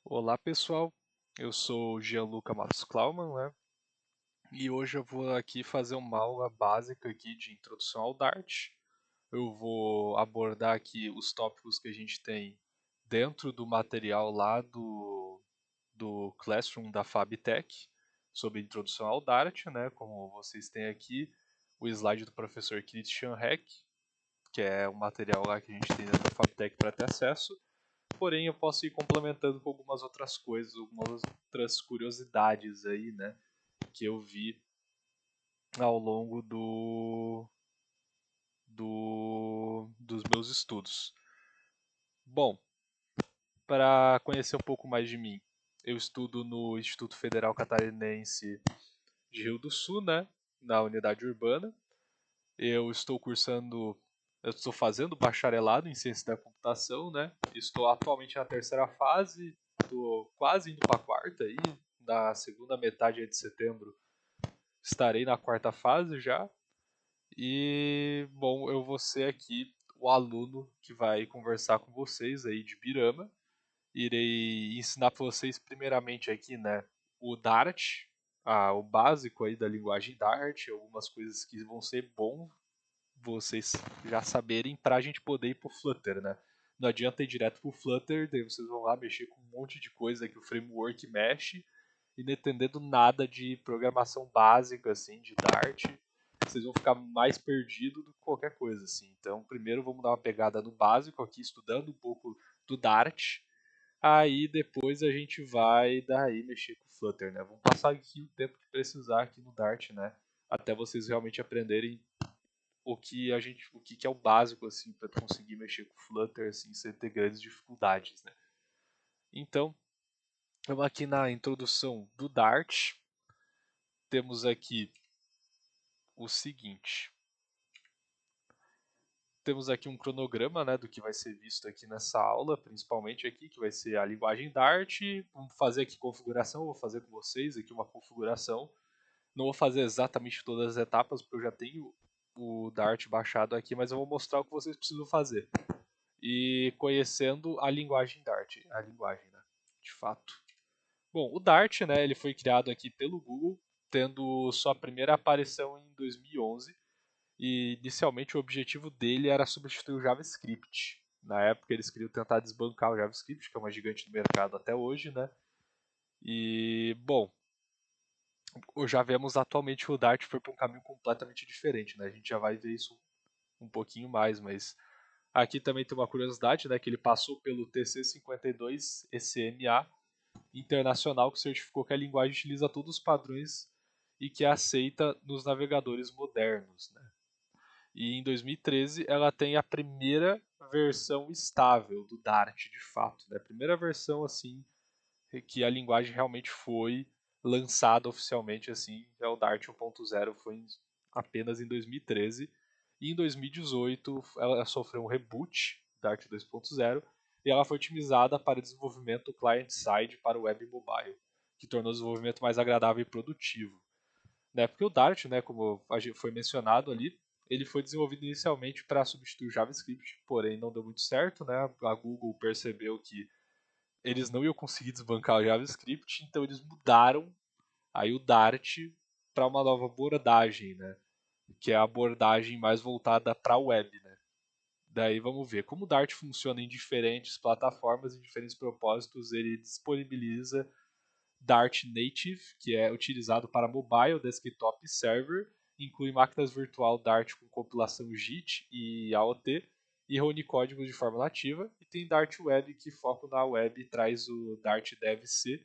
Olá pessoal, eu sou o Gianluca Matos Klaumann, né? E hoje eu vou aqui fazer uma aula básica aqui de introdução ao Dart. Eu vou abordar aqui os tópicos que a gente tem dentro do material lá do Classroom da Fabtech sobre introdução ao Dart, né? Como vocês têm aqui o slide do professor Christian Heck, que é o material lá que a gente tem dentro da Fabtech para ter acesso. Porém, eu posso ir complementando com algumas outras coisas, algumas outras curiosidades aí, né, que eu vi ao longo dos meus estudos. Bom, para conhecer um pouco mais de mim, eu estudo no Instituto Federal Catarinense de Rio do Sul, né, na unidade urbana. Eu estou fazendo bacharelado em ciência da computação, né? Estou atualmente na terceira fase, estou quase indo para a quarta aí, na segunda metade de setembro estarei na quarta fase já. E bom, eu vou ser aqui o aluno que vai conversar com vocês aí de Birama. Irei ensinar para vocês primeiramente aqui, né, o Dart, o básico aí da linguagem Dart, algumas coisas que vão ser bom vocês já saberem para a gente poder ir pro Flutter, né? Não adianta ir direto pro Flutter, daí vocês vão lá mexer com um monte de coisa que o framework mexe e não entendendo nada de programação básica, assim, de Dart. Vocês vão ficar mais perdidos do que qualquer coisa, assim. Então, primeiro vamos dar uma pegada no básico aqui, estudando um pouco do Dart. Aí depois a gente vai daí mexer com o Flutter, né? Vamos passar aqui o tempo que precisar aqui no Dart, né? Até vocês realmente aprenderem o que é o básico assim para conseguir mexer com o Flutter assim sem ter grandes dificuldades, né? Então, vamos aqui na introdução do Dart. Temos aqui o seguinte. Temos aqui um cronograma, né, do que vai ser visto aqui nessa aula, principalmente aqui, que vai ser a linguagem Dart. Vamos fazer aqui configuração, vou fazer com vocês aqui uma configuração. Não vou fazer exatamente todas as etapas, porque eu já tenho o Dart baixado aqui, mas eu vou mostrar o que vocês precisam fazer. E conhecendo a linguagem Dart, a linguagem, né, de fato. Bom, o Dart, né, ele foi criado aqui pelo Google, tendo sua primeira aparição em 2011, e inicialmente o objetivo dele era substituir o JavaScript. Na época eles queriam tentar desbancar o JavaScript, que é uma gigante do mercado até hoje, né? E, bom, já vemos atualmente que o Dart foi para um caminho completamente diferente, né? A gente já vai ver isso um pouquinho mais, mas aqui também tem uma curiosidade, né, que ele passou pelo TC52 ECMA internacional, que certificou que a linguagem utiliza todos os padrões e que é aceita nos navegadores modernos, né? E em 2013 ela tem a primeira versão estável do Dart, de fato, né? A primeira versão assim que a linguagem realmente foi lançada oficialmente assim, é o Dart 1.0, foi apenas em 2013. E em 2018 ela sofreu um reboot, Dart 2.0, e ela foi otimizada para desenvolvimento client-side para o web e mobile, que tornou o desenvolvimento mais agradável e produtivo. Né? Porque o Dart, né, como foi mencionado ali, ele foi desenvolvido inicialmente para substituir o JavaScript, porém não deu muito certo, né? A Google percebeu que eles não iam conseguir desbancar o JavaScript, então eles mudaram aí o Dart para uma nova abordagem, né? Que é a abordagem mais voltada para a web, né? Daí vamos ver como o Dart funciona em diferentes plataformas e diferentes propósitos. Ele disponibiliza Dart Native, que é utilizado para mobile, desktop e server, inclui máquinas virtual Dart com compilação JIT e AOT e reúne códigos de forma nativa. E tem Dart Web, que foca na web e traz o Dart Dev-C,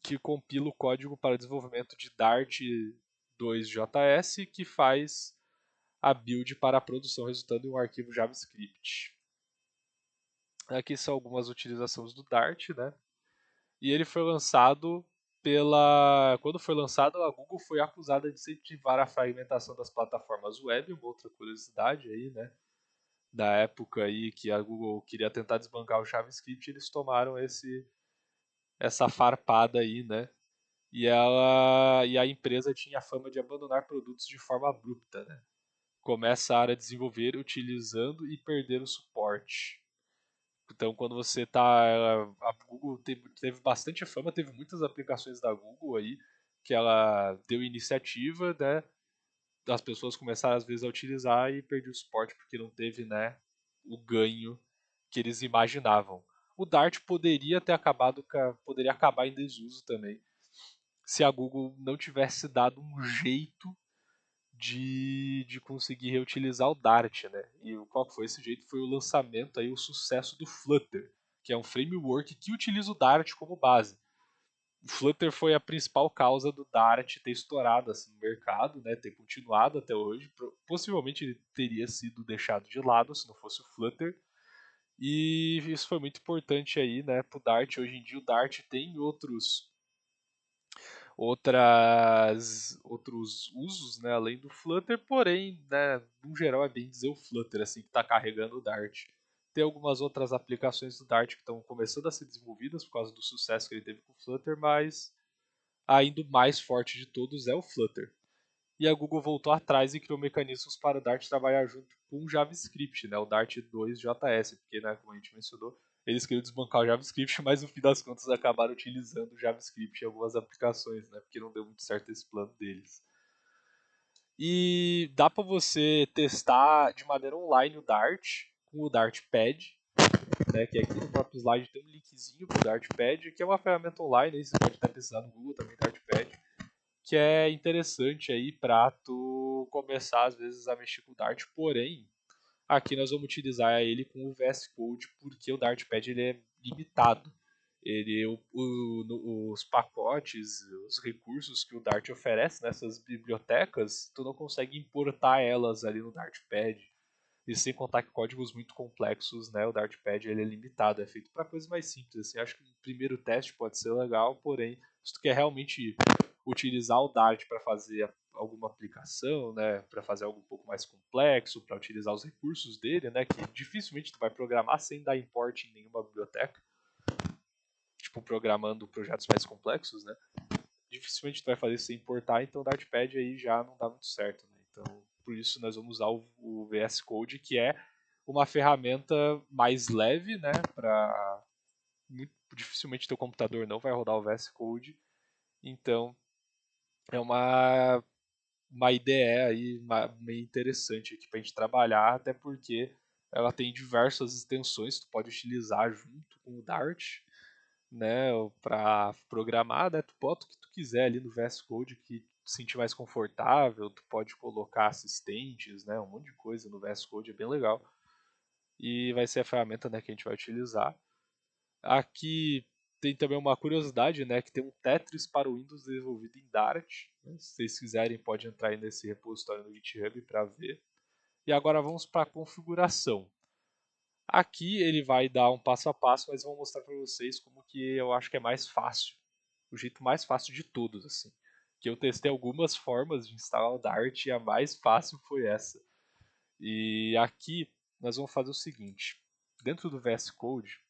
que compila o código para desenvolvimento de Dart 2.js, que faz a build para a produção, resultando em um arquivo JavaScript. Aqui são algumas utilizações do Dart, né? E ele foi lançado pela. Quando foi lançado, a Google foi acusada de incentivar a fragmentação das plataformas web, uma outra curiosidade aí, né? Da época aí que a Google queria tentar desbancar o JavaScript, eles tomaram essa farpada aí, né? E a empresa tinha a fama de abandonar produtos de forma abrupta, né? Começar a desenvolver utilizando e perder o suporte. Então, quando você tá. A Google Google teve bastante fama, teve muitas aplicações da Google aí, que ela deu iniciativa, né? As pessoas começaram às vezes a utilizar e perdi o suporte porque não teve, né, o ganho que eles imaginavam. O Dart poderia ter acabado, poderia acabar em desuso também, se a Google não tivesse dado um jeito de conseguir reutilizar o Dart, né? E qual foi esse jeito? Foi o lançamento aí, o sucesso do Flutter, que é um framework que utiliza o Dart como base. O Flutter foi a principal causa do Dart ter estourado assim, no mercado, né, ter continuado até hoje. Possivelmente ele teria sido deixado de lado se não fosse o Flutter. E isso foi muito importante aí, né, para o Dart. Hoje em dia o Dart tem outros usos, né, além do Flutter, porém, né, no geral é bem dizer o Flutter assim que está carregando o Dart. Tem algumas outras aplicações do Dart que estão começando a ser desenvolvidas por causa do sucesso que ele teve com o Flutter, mas ainda o mais forte de todos é o Flutter. E a Google voltou atrás e criou mecanismos para o Dart trabalhar junto com o JavaScript, né, o Dart 2.js, porque, né, como a gente mencionou, eles queriam desbancar o JavaScript, mas no fim das contas acabaram utilizando o JavaScript em algumas aplicações, né, porque não deu muito certo esse plano deles. E dá para você testar de maneira online o Dart com o Dartpad, né, que aqui no próprio slide tem um linkzinho para o Dartpad, que é uma ferramenta online, aí você pode até pesquisar no Google também, Dartpad, que é interessante aí para tu começar às vezes a mexer com o Dart, porém, aqui nós vamos utilizar ele com o VS Code, porque o Dartpad ele é limitado. Os pacotes, os recursos que o Dart oferece nessas bibliotecas, tu não consegue importar elas ali no Dartpad. E sem contar que códigos muito complexos, né, o Dartpad ele é limitado, é feito para coisas mais simples. Assim, acho que o primeiro teste pode ser legal, porém, se tu quer realmente utilizar o Dart para fazer alguma aplicação, né, para fazer algo um pouco mais complexo, para utilizar os recursos dele, né, que dificilmente tu vai programar sem dar import em nenhuma biblioteca, tipo programando projetos mais complexos, né, dificilmente tu vai fazer isso sem importar, então o Dartpad aí já não dá muito certo, né? Então, por isso nós vamos usar o VS Code, que é uma ferramenta mais leve, né, para dificilmente teu computador não vai rodar o VS Code. Então, é uma ideia aí meio interessante aqui para a gente trabalhar, até porque ela tem diversas extensões que tu pode utilizar junto com o Dart, né, para programar, né, tu bota o que tu quiser ali no VS Code que te sentir mais confortável, tu pode colocar assistentes, né, um monte de coisa no VS Code, é bem legal. E vai ser a ferramenta, né, que a gente vai utilizar. Aqui tem também uma curiosidade, né, que tem um Tetris para o Windows desenvolvido em Dart. Né, se vocês quiserem, pode entrar aí nesse repositório no GitHub para ver. E agora vamos para a configuração. Aqui ele vai dar um passo a passo, mas vou mostrar para vocês como que eu acho que é mais fácil. O jeito mais fácil de todos, assim. Que eu testei algumas formas de instalar o Dart e a mais fácil foi essa. E aqui nós vamos fazer o seguinte. Dentro do VS Code,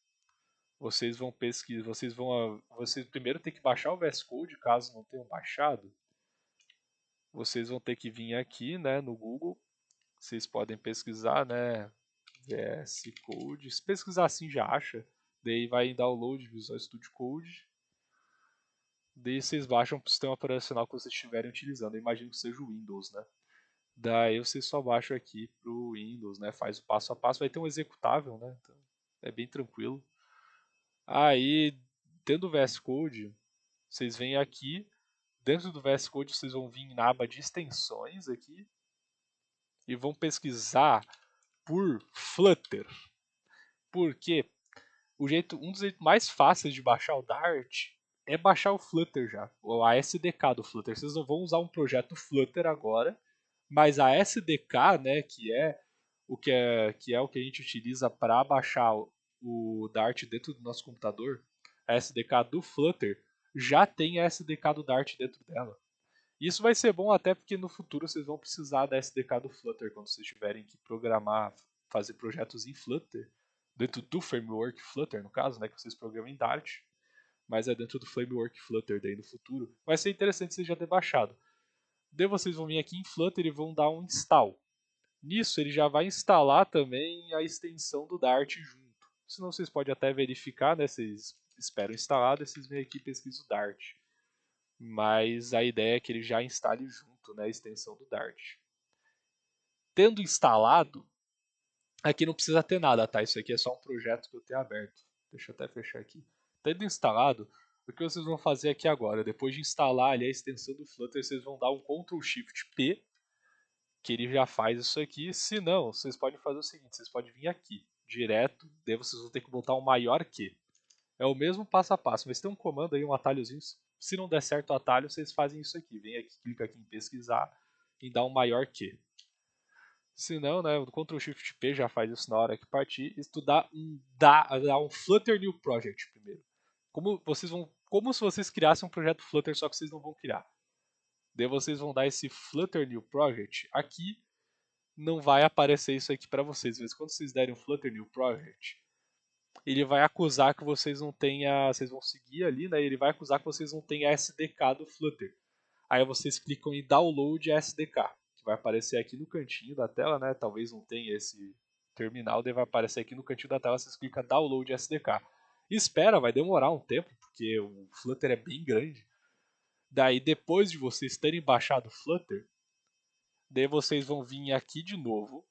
vocês vão pesquisar, vocês primeiro tem que baixar o VS Code, caso não tenham baixado. Vocês vão ter que vir aqui, né, no Google. Vocês podem pesquisar, né, VS Code. Se pesquisar assim já acha. Daí vai em download Visual Studio Code. Daí vocês baixam para o sistema operacional que vocês estiverem utilizando. Eu imagino que seja o Windows, né? Daí vocês só baixam aqui para o Windows, né? Faz o passo a passo. Vai ter um executável, né? Então, é bem tranquilo. Aí, tendo o VS Code, vocês vêm aqui. Dentro do VS Code, vocês vão vir na aba de extensões aqui. E vão pesquisar por Flutter. Porque um dos jeitos mais fáceis de baixar o Dart é baixar o Flutter já, ou a SDK do Flutter. Vocês não vão usar um projeto Flutter agora, mas a SDK, né, que é o que a gente utiliza para baixar o Dart dentro do nosso computador, a SDK do Flutter já tem a SDK do Dart dentro dela. Isso vai ser bom até porque no futuro vocês vão precisar da SDK do Flutter quando vocês tiverem que programar, fazer projetos em Flutter, dentro do framework Flutter, no caso, né, que vocês programam em Dart, mas é dentro do framework Flutter daí no futuro. Vai ser interessante vocês já ter baixado. Daí vocês vão vir aqui em Flutter e vão dar um install. Nisso ele já vai instalar também a extensão do Dart junto. Senão vocês podem até verificar, né, vocês esperam instalado e vocês vêm aqui e pesquisam o Dart. Mas a ideia é que ele já instale junto, né, a extensão do Dart. Tendo instalado, aqui não precisa ter nada, tá? Isso aqui é só um projeto que eu tenho aberto. Deixa eu até fechar aqui. Tendo instalado, o que vocês vão fazer aqui agora? Depois de instalar ali a extensão do Flutter, vocês vão dar um Ctrl Shift P, que ele já faz isso aqui. Se não, vocês podem fazer o seguinte, vocês podem vir aqui, direto, daí vocês vão ter que botar um maior que. É o mesmo passo a passo, mas tem um comando aí, um atalhozinho. Se não der certo o atalho, vocês fazem isso aqui. Vem aqui, clica aqui em pesquisar e dá um maior que. Se não, né, o Ctrl Shift P já faz isso na hora que partir. Isso dá um Flutter New Project primeiro. Como se vocês criassem um projeto Flutter, só que vocês não vão criar. Daí vocês vão dar esse Flutter New Project. Aqui não vai aparecer isso aqui para vocês, mas quando vocês derem um Flutter New Project, ele vai acusar que vocês não tenham, vocês vão seguir ali, né? Ele vai acusar que vocês não tenham a SDK do Flutter. Aí vocês clicam em Download SDK, que vai aparecer aqui no cantinho da tela, né? Talvez não tenha esse terminal, daí vai aparecer aqui no cantinho da tela, vocês clicam Download SDK. E espera, vai demorar um tempo, porque o Flutter é bem grande. Daí depois de vocês terem baixado o Flutter, daí vocês vão vir aqui de novo.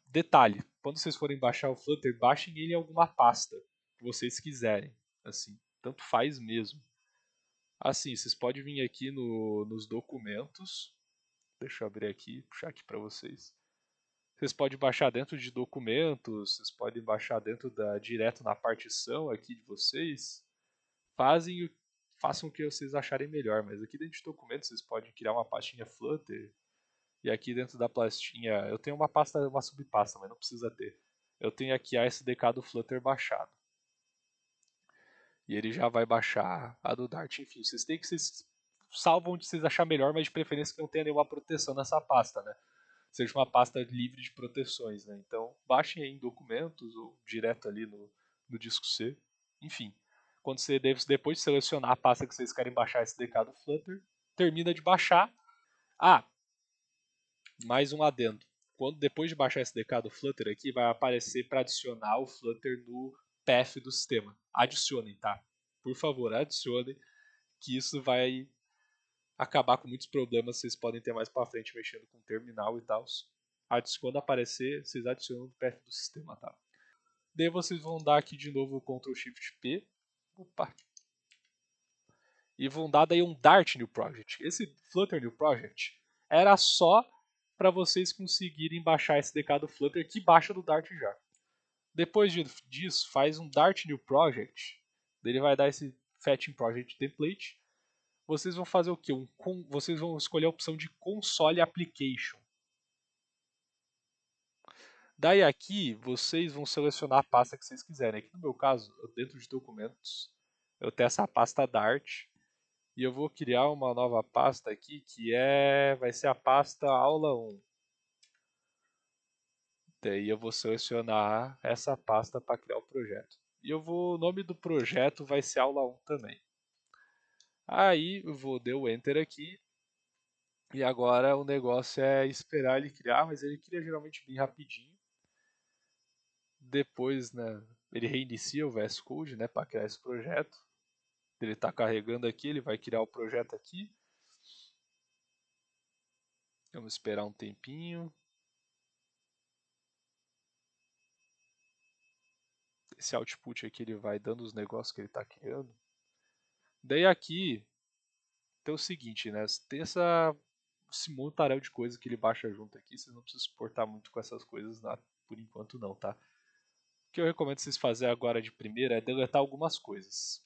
Detalhe, quando vocês forem baixar o Flutter, baixem ele em alguma pasta que vocês quiserem. Assim, tanto faz mesmo. Assim, vocês podem vir aqui nos documentos. Deixa eu abrir aqui, puxar aqui para vocês. Vocês podem baixar dentro de documentos, vocês podem baixar direto na partição aqui de vocês. Façam o que vocês acharem melhor, mas aqui dentro de documentos vocês podem criar uma pastinha Flutter. E aqui dentro da pastinha, eu tenho uma pasta, uma subpasta, mas não precisa ter. Eu tenho aqui a SDK do Flutter baixado. E ele já vai baixar a do Dart. Enfim, vocês salvam onde vocês acharem melhor, mas de preferência que não tenha nenhuma proteção nessa pasta, né? Seja uma pasta livre de proteções, né? Então, baixem aí em documentos ou direto ali no disco C. Enfim, quando você depois de selecionar a pasta que vocês querem baixar SDK do Flutter, termina de baixar. Mais um adendo. Depois de baixar esse SDK do Flutter aqui, vai aparecer para adicionar o Flutter no path do sistema. Adicionem, tá? Por favor, adicionem, que isso vai acabar com muitos problemas que vocês podem ter mais para frente mexendo com o terminal e tal. Quando aparecer, vocês adicionam no path do sistema, tá? Daí vocês vão dar aqui de novo o Ctrl Shift P. Opa! E vão dar daí um Dart New Project. Esse Flutter New Project era só para vocês conseguirem baixar esse SDK do Flutter que baixa do Dart já. Depois disso, faz um Dart New Project. Ele vai dar esse Fetching Project Template. Vocês vão fazer o quê? Vocês vão escolher a opção de Console Application. Daí aqui, vocês vão selecionar a pasta que vocês quiserem. Aqui no meu caso, dentro de documentos, eu tenho essa pasta Dart. E eu vou criar uma nova pasta aqui que vai ser a pasta aula 1. Daí eu vou selecionar essa pasta para criar o projeto. E o nome do projeto vai ser aula 1 também. Aí eu vou dar o Enter aqui. E agora o negócio é esperar ele criar, mas ele cria geralmente bem rapidinho. Depois, né, ele reinicia o VS Code, né, para criar esse projeto. Ele está carregando aqui, ele vai criar o projeto aqui. Vamos esperar um tempinho. Esse output aqui ele vai dando os negócios que ele está criando. Daí aqui tem o seguinte, né? Tem esse montaréu de coisas que ele baixa junto aqui. Vocês não precisam se importar muito com essas coisas por enquanto não, tá? O que eu recomendo vocês fazerem agora de primeira é deletar algumas coisas.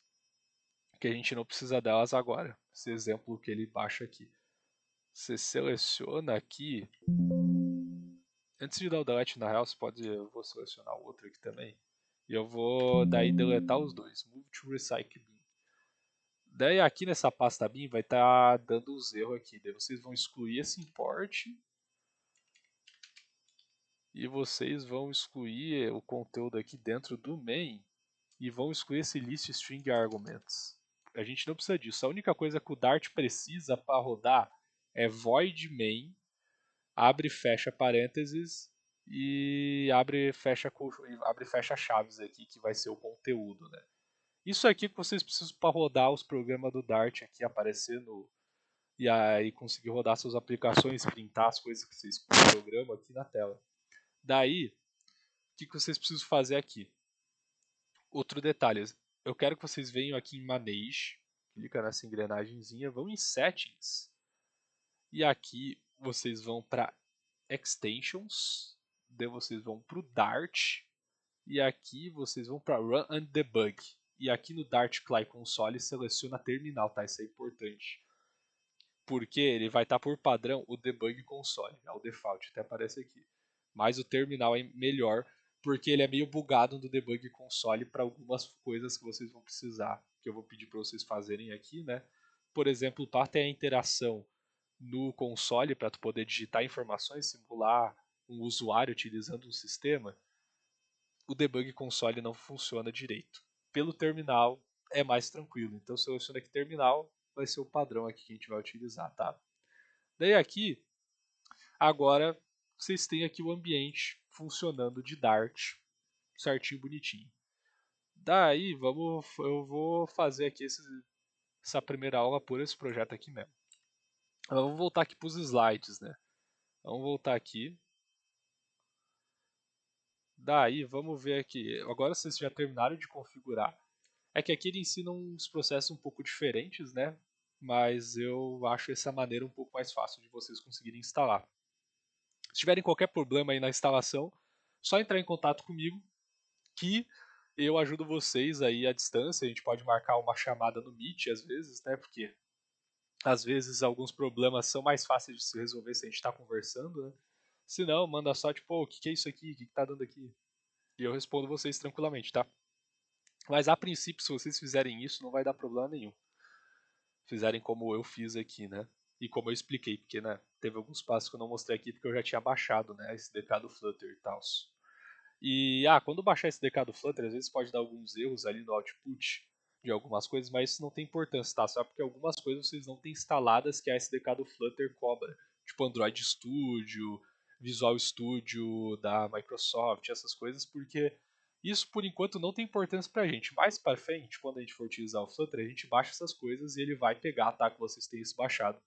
Que a gente não precisa delas agora. Esse exemplo que ele baixa aqui. Você seleciona aqui. Antes de dar o delete na real, eu vou selecionar o outro aqui também. E eu vou daí deletar os dois. Move to Recycle Bin. Daí aqui nessa pasta bin vai estar dando os erros aqui. Daí vocês vão excluir esse import. E vocês vão excluir o conteúdo aqui dentro do main. E vão excluir esse list string arguments. A gente não precisa disso. A única coisa que o Dart precisa para rodar é void main, abre e fecha parênteses, e abre e fecha chaves aqui, que vai ser o conteúdo, né? Isso aqui que vocês precisam para rodar os programas do Dart aqui aparecendo e aí conseguir rodar suas aplicações, printar as coisas que vocês programam aqui na tela. Daí, o que vocês precisam fazer aqui? Outro detalhe, eu quero que vocês venham aqui em Manage, clica nessa engrenagemzinha, vão em Settings, e aqui vocês vão para Extensions, daí vocês vão para o Dart, e aqui vocês vão para Run and Debug. E aqui no Dart Cly Console seleciona Terminal, tá? Isso é importante. Porque ele vai estar por padrão o Debug Console, é o default, até aparece aqui. Mas o terminal é melhor porque ele é meio bugado no Debug Console para algumas coisas que vocês vão precisar, que eu vou pedir para vocês fazerem aqui, né? Por exemplo, para ter a interação no console para tu poder digitar informações, simular um usuário utilizando um sistema, o debug console não funciona direito. Pelo terminal é mais tranquilo. Então seleciona aqui terminal, vai ser o padrão aqui que a gente vai utilizar, tá? Daí aqui, agora vocês têm aqui o ambiente funcionando de Dart, certinho, bonitinho. Daí eu vou fazer aqui essa primeira aula por esse projeto aqui mesmo. Vamos voltar aqui para os slides, né? Vamos voltar aqui. Daí, vamos ver aqui. Agora vocês já terminaram de configurar. É que aqui ele ensina uns processos um pouco diferentes, né? Mas eu acho essa maneira um pouco mais fácil de vocês conseguirem instalar. Se tiverem qualquer problema aí na instalação, só entrar em contato comigo que eu ajudo vocês aí à distância. A gente pode marcar uma chamada no Meet às vezes, né? Porque às vezes alguns problemas são mais fáceis de se resolver se a gente está conversando, né? Se não, manda só tipo, o que é isso aqui? O que tá dando aqui? E eu respondo vocês tranquilamente, tá? Mas a princípio, se vocês fizerem isso, não vai dar problema nenhum. Fizerem como eu fiz aqui, né? E como eu expliquei, porque né, teve alguns passos que eu não mostrei aqui porque eu já tinha baixado, né, esse SDK do Flutter e tal. E quando baixar esse SDK do Flutter, às vezes pode dar alguns erros ali no output de algumas coisas, mas isso não tem importância, tá? Só porque algumas coisas vocês não têm instaladas que a SDK do Flutter cobra, tipo Android Studio, Visual Studio da Microsoft, essas coisas, porque isso por enquanto não tem importância pra gente. Mais pra frente, quando a gente for utilizar o Flutter, a gente baixa essas coisas e ele vai pegar, tá? Que vocês tenham isso baixado.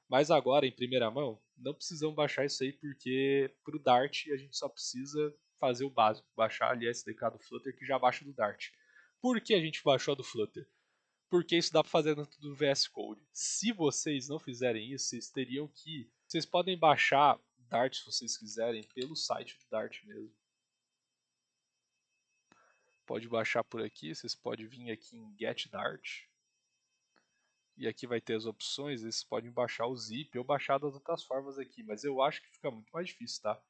Mas agora, em primeira mão, não precisamos baixar isso aí, porque para o Dart a gente só precisa fazer o básico, baixar ali a SDK do Flutter que já baixa do Dart. Por que a gente baixou a do Flutter? Porque isso dá para fazer dentro do VS Code. Se vocês não fizerem isso, vocês teriam que. Vocês podem baixar Dart se vocês quiserem pelo site do Dart mesmo. Pode baixar por aqui, vocês podem vir aqui em Get Dart. E aqui vai ter as opções, vocês podem baixar o zip ou baixar das outras formas aqui, mas eu acho que fica muito mais difícil, tá?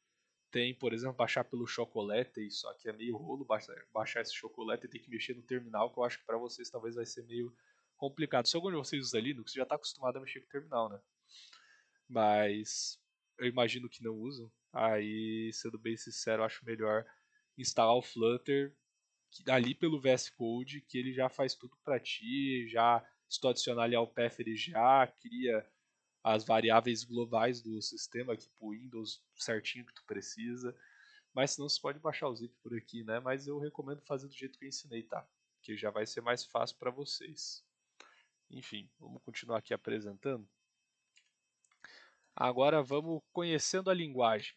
Tem, por exemplo, baixar pelo Chocolate, só que é meio rolo baixar esse Chocolate e ter que mexer no terminal, que eu acho que para vocês talvez vai ser meio complicado. Se algum de vocês usa Linux, já está acostumado a mexer com o terminal, né? Mas eu imagino que não usam. Aí, sendo bem sincero, eu acho melhor instalar o Flutter ali pelo VS Code, que ele já faz tudo para ti, já se tu adicionar ali ao path, ele já cria as variáveis globais do sistema, tipo Windows certinho que tu precisa. Mas senão você pode baixar o zip por aqui, né? Mas eu recomendo fazer do jeito que eu ensinei, tá? Que já vai ser mais fácil para vocês. Enfim, vamos continuar aqui apresentando. Agora vamos conhecendo a linguagem.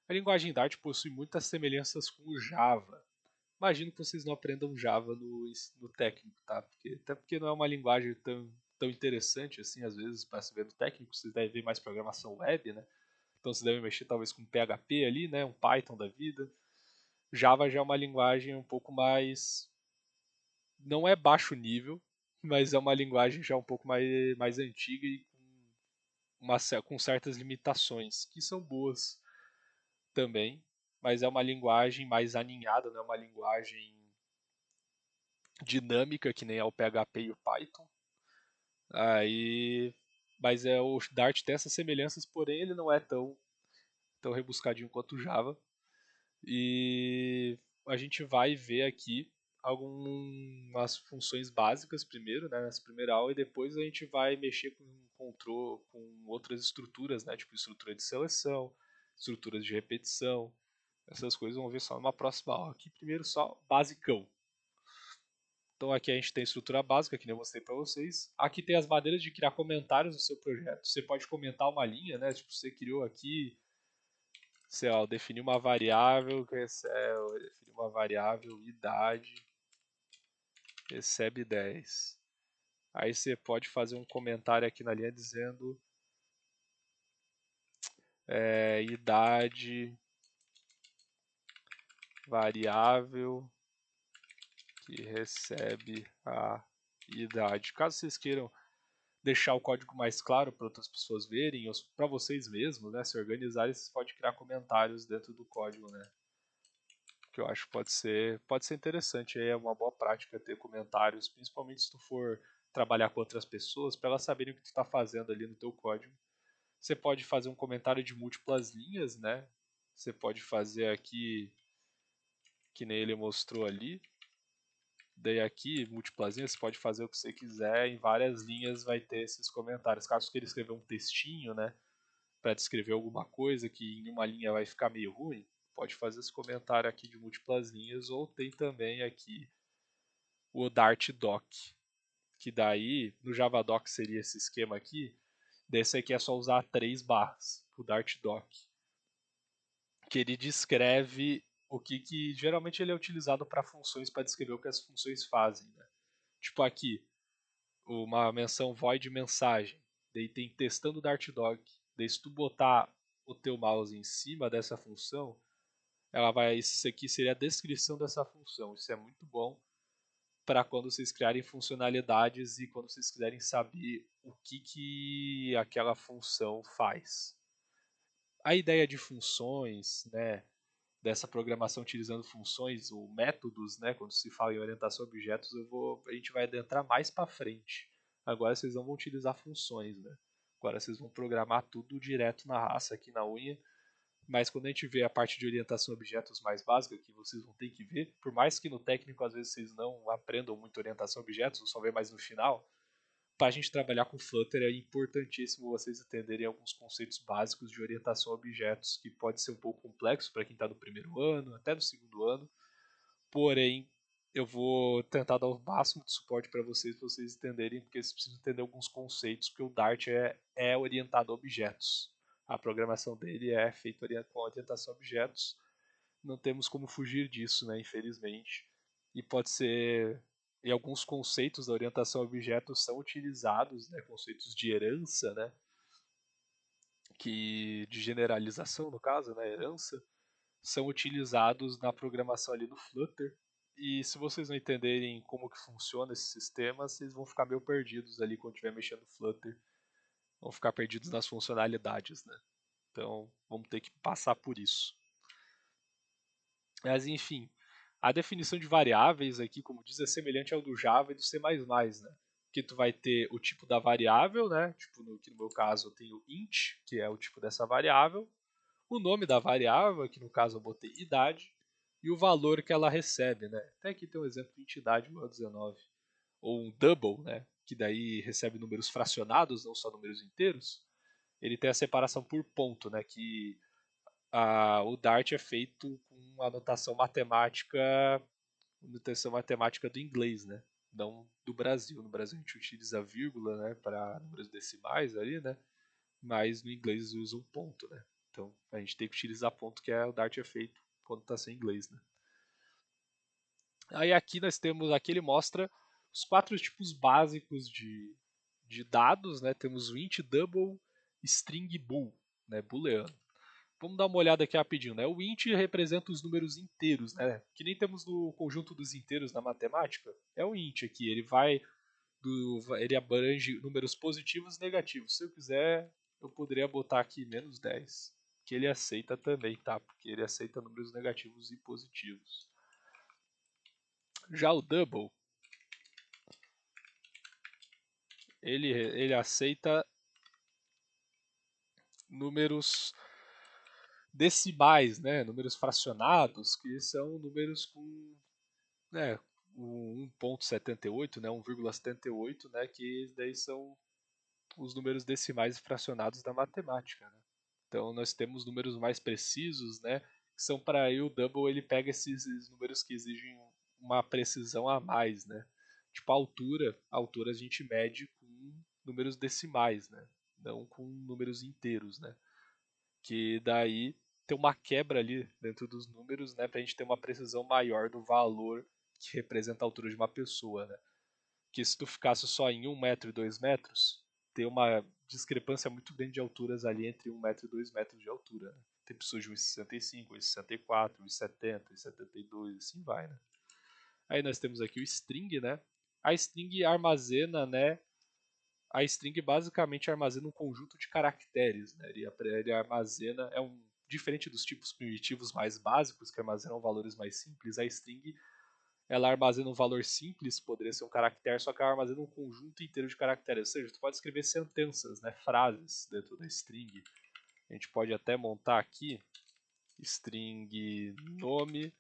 A linguagem Dart possui muitas semelhanças com o Java. Imagino que vocês não aprendam Java no técnico, tá? Até porque não é uma linguagem tão interessante assim, às vezes, para se ver no técnico. Vocês devem ver mais programação web, né? Então vocês devem mexer talvez com PHP ali, né? Um Python da vida. Java já é uma linguagem um pouco mais. Não é baixo nível, mas é uma linguagem já um pouco mais antiga e com certas limitações, que são boas também. Mas é uma linguagem mais aninhada, não é uma linguagem dinâmica que nem é o PHP e o Python. Aí, mas o Dart tem essas semelhanças, porém ele não é tão rebuscadinho quanto o Java. E a gente vai ver aqui algumas funções básicas primeiro, né, nessa primeira aula, e depois a gente vai mexer com controle, com outras estruturas, né, tipo estrutura de seleção, estruturas de repetição, essas coisas vão ver só numa próxima aula. Aqui primeiro só basicão. Então aqui a gente tem estrutura básica, que nem eu mostrei para vocês. Aqui tem as maneiras de criar comentários no seu projeto. Você pode comentar uma linha, né? Tipo, você criou aqui, sei lá, definiu uma variável que recebe, definiu uma variável idade recebe 10. Aí você pode fazer um comentário aqui na linha dizendo idade variável que recebe a idade. Caso vocês queiram deixar o código mais claro para outras pessoas verem, ou para vocês mesmos, né, se organizarem, vocês podem criar comentários dentro do código, né? Que eu acho que pode ser interessante, aí é uma boa prática ter comentários, principalmente se tu for trabalhar com outras pessoas, para elas saberem o que tu está fazendo ali no teu código. Você pode fazer um comentário de múltiplas linhas, né? Você pode fazer aqui, que nem ele mostrou ali. Daí aqui, múltiplas linhas, você pode fazer o que você quiser. Em várias linhas vai ter esses comentários. Caso queira escrever um textinho, né? Para descrever alguma coisa que em uma linha vai ficar meio ruim, pode fazer esse comentário aqui de múltiplas linhas. Ou tem também aqui o Dart Doc, que daí no Javadoc seria esse esquema aqui. Desse aqui é só usar 3 barras, o Dart Doc, que ele descreve o que geralmente ele é utilizado para funções, para descrever o que as funções fazem, né? Tipo aqui, uma menção void mensagem, daí tem testando Dartdog, daí se tu botar o teu mouse em cima dessa função, ela vai, isso aqui seria a descrição dessa função. Isso é muito bom para quando vocês criarem funcionalidades e quando vocês quiserem saber o que aquela função faz. A ideia de funções, né, dessa programação utilizando funções ou métodos, né, quando se fala em orientação a objetos, a gente vai adentrar mais para frente. Agora vocês não vão utilizar funções, né? Agora vocês vão programar tudo direto na raça aqui na unha. Mas quando a gente vê a parte de orientação a objetos mais básica, que vocês vão ter que ver, por mais que no técnico às vezes vocês não aprendam muito orientação a objetos, só vê mais no final, para a gente trabalhar com Flutter é importantíssimo vocês entenderem alguns conceitos básicos de orientação a objetos, que pode ser um pouco complexo para quem está no primeiro ano, até no segundo ano, porém eu vou tentar dar o máximo de suporte para vocês entenderem, porque vocês precisam entender alguns conceitos, porque o Dart é orientado a objetos. A programação dele é feita com orientação a objetos, não temos como fugir disso, né, infelizmente. E pode ser. E alguns conceitos da orientação a objetos são utilizados, né, conceitos de herança, né, de generalização, no caso, né, herança, são utilizados na programação ali no Flutter. E se vocês não entenderem como que funciona esse sistema, vocês vão ficar meio perdidos ali quando estiver mexendo no Flutter. Vão ficar perdidos nas funcionalidades, né? Então, vamos ter que passar por isso. Mas enfim, a definição de variáveis aqui, como diz, é semelhante ao do Java e do C++, né? Que tu vai ter o tipo da variável, né? Tipo, que no meu caso eu tenho int, que é o tipo dessa variável, o nome da variável, que no caso eu botei idade, e o valor que ela recebe, né? Até aqui tem um exemplo de entidade igual a 19. Ou um double, né? Que daí recebe números fracionados, não só números inteiros. Ele tem a separação por ponto, né? Que o Dart é feito com anotação matemática do inglês, né? Não do Brasil. No Brasil a gente utiliza vírgula, né, para números decimais ali, né? Mas no inglês usa um ponto, né? Então a gente tem que utilizar ponto, que o Dart é feito quando está sem inglês, né? Aí aqui nós temos, aqui ele mostra os 4 tipos básicos de dados, né? Temos o int, double, string, bool, né? Booleano. Vamos dar uma olhada aqui rapidinho, né? O int representa os números inteiros, né? Que nem temos no conjunto dos inteiros na matemática. É o int aqui, ele abrange números positivos e negativos. Se eu quiser, eu poderia botar aqui -10, que ele aceita também, tá? Porque ele aceita números negativos e positivos. Já o double, ele aceita números decimais, né? Números fracionados, que são números com, né, o 1,78, né, 1,78, né, que daí são os números decimais fracionados da matemática, né? Então nós temos números mais precisos, né? Que são para aí o Double ele pega esses números que exigem uma precisão a mais, né? Tipo a altura a gente mede com números decimais, né? Não com números inteiros, né? Que daí tem uma quebra ali dentro dos números, né? Para a gente ter uma precisão maior do valor que representa a altura de uma pessoa, né? Que se tu ficasse só em 1 metro e 2 metros, tem uma discrepância muito grande de alturas ali entre 1 metro e 2 metros de altura. Né? Tem pessoas de 1,65, 1,64, 1,70, 1,72, assim vai, né? Aí nós temos aqui o string, né? A string armazena, né? A string basicamente armazena um conjunto de caracteres, né? Ele armazena, diferente dos tipos primitivos mais básicos que armazenam valores mais simples, a string ela armazena um valor simples, poderia ser um caractere, só que ela armazena um conjunto inteiro de caracteres. Ou seja, tu pode escrever sentenças, né, frases dentro da string. A gente pode até montar aqui string nome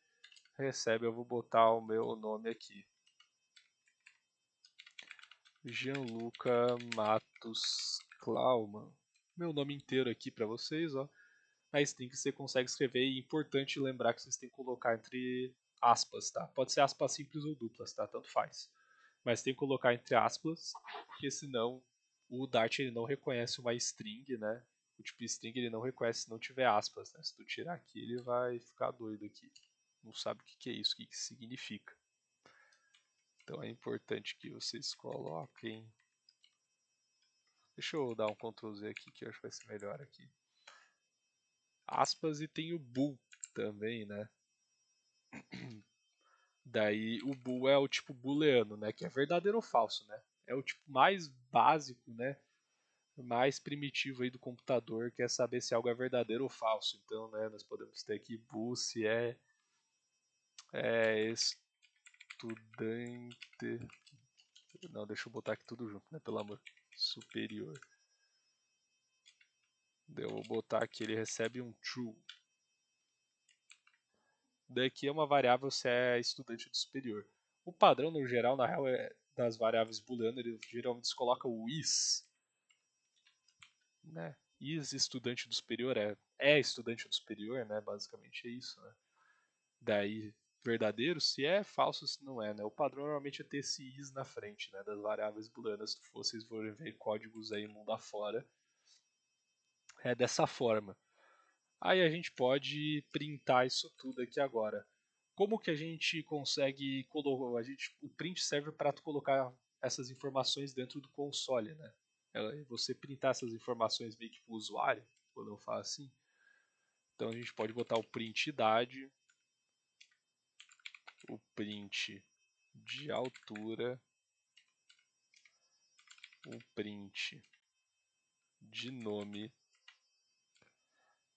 recebe, eu vou botar o meu nome aqui. Gianluca Matos Klauman. Meu nome inteiro aqui para vocês, ó. Na string você consegue escrever e é importante lembrar que vocês têm que colocar entre aspas, tá? Pode ser aspas simples ou duplas, tá? Tanto faz. Mas tem que colocar entre aspas, porque senão o Dart ele não reconhece uma string, né? O tipo de string ele não reconhece se não tiver aspas, né? Se tu tirar aqui ele vai ficar doido aqui. Não sabe o que é isso, o que significa. Então é importante que vocês coloquem. Deixa eu dar um Ctrl Z aqui que eu acho que vai ser melhor aqui. Aspas e tem o bool também, né? Daí o bool é o tipo booleano, né? Que é verdadeiro ou falso, né? É o tipo mais básico, né? Mais primitivo aí do computador, que é saber se algo é verdadeiro ou falso. Então, né? Nós podemos ter aqui bool se é estudante. Não, deixa eu botar aqui tudo junto, né? Pelo amor. Superior. Eu vou botar aqui, ele recebe um true. Daqui é uma variável se é estudante do superior. O padrão, no geral, na real, das variáveis booleanas, ele geralmente coloca o is, né? Is estudante do superior é estudante do superior, né? Basicamente é isso, né? Daí, verdadeiro se é, falso se não é, né? O padrão normalmente é ter esse is na frente, né? Das variáveis booleanas, se vocês forem ver códigos aí mundo afora, é dessa forma. Aí a gente pode printar isso tudo aqui agora. Como que a gente consegue colocar? O print serve para tu colocar essas informações dentro do console, né? Você printar essas informações meio que para o usuário, quando eu falo assim. Então a gente pode botar o print idade, o print de altura, o print de nome.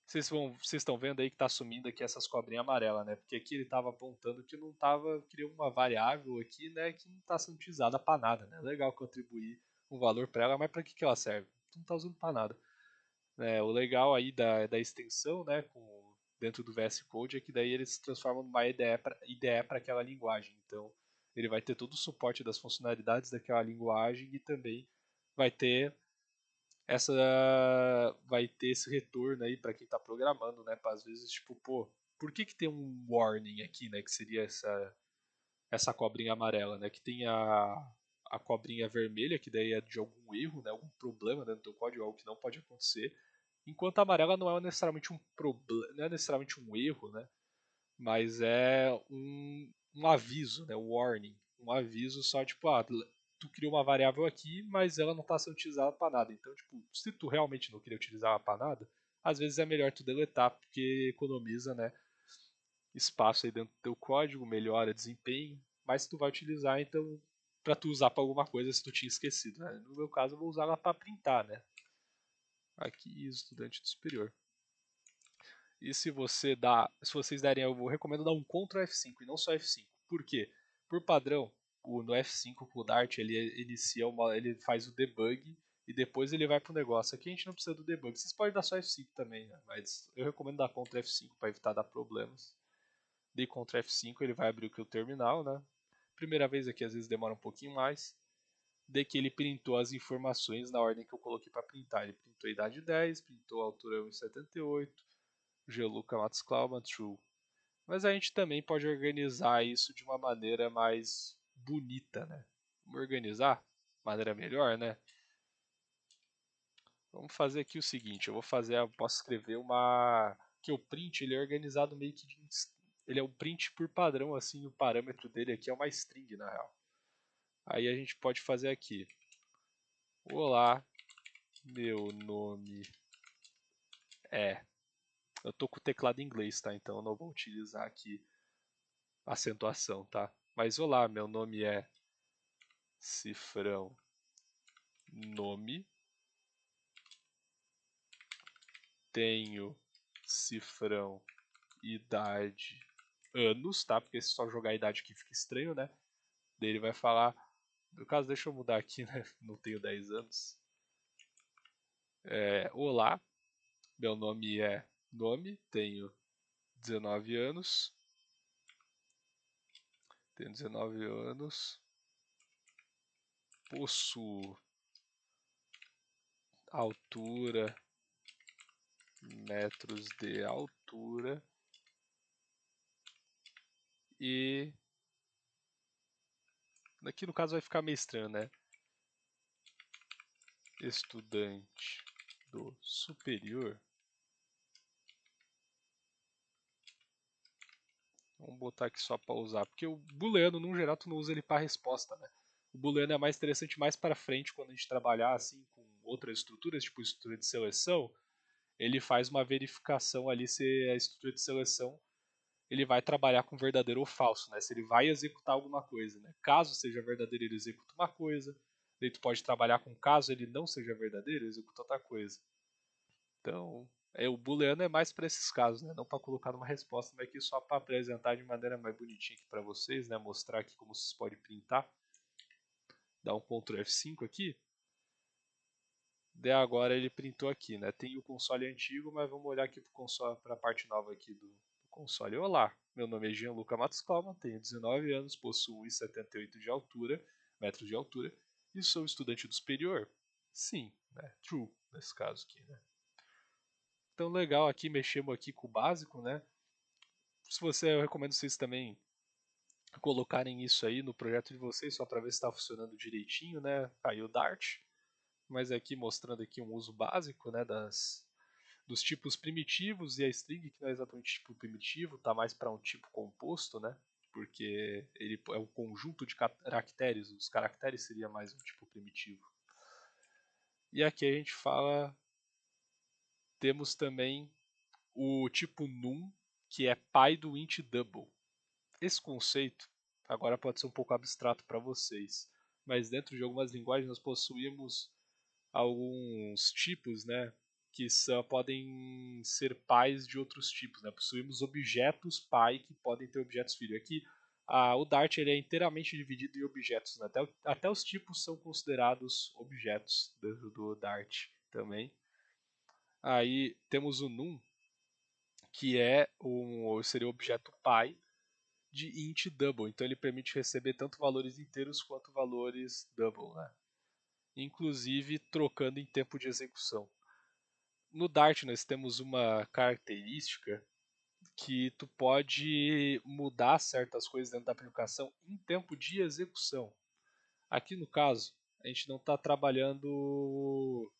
Vocês estão vendo aí que está sumindo aqui essas cobrinhas amarelas, né? Porque aqui ele estava apontando que não estava, queria uma variável aqui, né, que não está sendo utilizada para nada, né? Legal contribuir um valor para ela, mas para que ela serve? Não está usando para nada. O legal aí da extensão, né, dentro do VS Code é que daí ele se transforma numa IDE para aquela linguagem. Então ele vai ter todo o suporte das funcionalidades daquela linguagem e também vai ter essa vai ter esse retorno aí para quem está programando, né? Para às vezes tipo, pô, por que tem um warning aqui, né? Que seria essa cobrinha amarela, né? Que tem a cobrinha vermelha, que daí é de algum erro, né? Algum problema dentro do código, algo que não pode acontecer. Enquanto a amarela não é necessariamente um problema, não é necessariamente um erro, né? Mas é um aviso, né? Um warning, um aviso só tipo, tu criou uma variável aqui, mas ela não está sendo utilizada para nada. Então, tipo, se tu realmente não queria utilizar ela para nada, às vezes é melhor tu deletar, porque economiza, né, espaço aí dentro do teu código, melhora desempenho, mas tu vai utilizar, então, para tu usar para alguma coisa se tu tinha esquecido, né? No meu caso, eu vou usar ela para printar, né? Aqui, estudante do superior. E se vocês derem, eu recomendo dar um Ctrl F5 e não só F5. Por quê? Por padrão, no F5 com o Dart ele faz o debug e depois ele vai pro negócio. Aqui a gente não precisa do debug. Vocês podem dar só F5 também, né? Mas eu recomendo dar Ctrl F5 para evitar dar problemas. Dei Ctrl F5, ele vai abrir o terminal, né? Primeira vez aqui às vezes demora um pouquinho mais. de que ele printou as informações na ordem que eu coloquei para printar. Ele printou a idade 10, printou a altura 1,78, Gianluca Matos Klauman, true. Mas a gente também pode organizar isso de uma maneira mais bonita, né? Vamos organizar? Maneira melhor, né? Vamos fazer aqui o seguinte, eu posso escrever uma que o print ele é organizado meio que ele é um print por padrão assim, o parâmetro dele aqui é uma string na real. Aí a gente pode fazer aqui. Olá, meu nome é. Eu tô com o teclado em inglês, tá? Então eu não vou utilizar aqui acentuação, tá? Mas olá, meu nome é Cifrão nome. Tenho cifrão idade anos, tá? Porque se só jogar a idade aqui fica estranho, né? Daí ele vai falar. No caso, deixa eu mudar aqui, né? Não tenho 10 anos. Olá, meu nome é nome, tenho 19 anos. Tenho 19 anos. Possuo altura, metros de altura. E aqui no caso vai ficar meio estranho, né? Estudante do superior. Vamos botar aqui só para usar, porque o booleano no geral tu não usa ele para resposta, né? O booleano é mais interessante mais para frente quando a gente trabalhar assim com outras estruturas, tipo estrutura de seleção, ele faz uma verificação ali se a estrutura de seleção ele vai trabalhar com verdadeiro ou falso, né? Se ele vai executar alguma coisa, né? Caso seja verdadeiro, ele executa uma coisa. Daí tu pode trabalhar com caso ele não seja verdadeiro, ele executa outra coisa. Então, o booleano é mais para esses casos, né? Não para colocar numa resposta, mas aqui só para apresentar de maneira mais bonitinha aqui para vocês, né? Mostrar aqui como vocês podem printar. Dar um Ctrl F5 aqui. Daí agora ele printou aqui, né? Tem o console antigo, mas vamos olhar aqui para a parte nova aqui do console. Olá, meu nome é Gianluca Matos Calma, tenho 19 anos, possuo 1,78 de altura, metros de altura, e sou estudante do superior? Sim, né? True, nesse caso aqui, né? Então legal aqui, mexemos aqui com o básico, né? Se você, eu recomendo vocês também colocarem isso aí no projeto de vocês, só para ver se está funcionando direitinho, né? Aí o Dart, mas aqui mostrando aqui um uso básico, né, dos tipos primitivos e a string que não é exatamente tipo primitivo, tá mais para um tipo composto, né? Porque ele é um conjunto de caracteres, os caracteres seria mais um tipo primitivo. E aqui a gente fala, temos também o tipo num, que é pai do int double. Esse conceito agora pode ser um pouco abstrato para vocês, mas dentro de algumas linguagens nós possuímos alguns tipos, né, que podem ser pais de outros tipos, né? Possuímos objetos pai que podem ter objetos filho. Aqui o Dart ele é inteiramente dividido em objetos, né? Até os tipos são considerados objetos dentro do Dart também. Aí temos o num, que seria o objeto pai de int double. Então ele permite receber tanto valores inteiros quanto valores double, né? Inclusive trocando em tempo de execução. No Dart nós temos uma característica que tu pode mudar certas coisas dentro da aplicação em tempo de execução. Aqui no caso, a gente não está trabalhando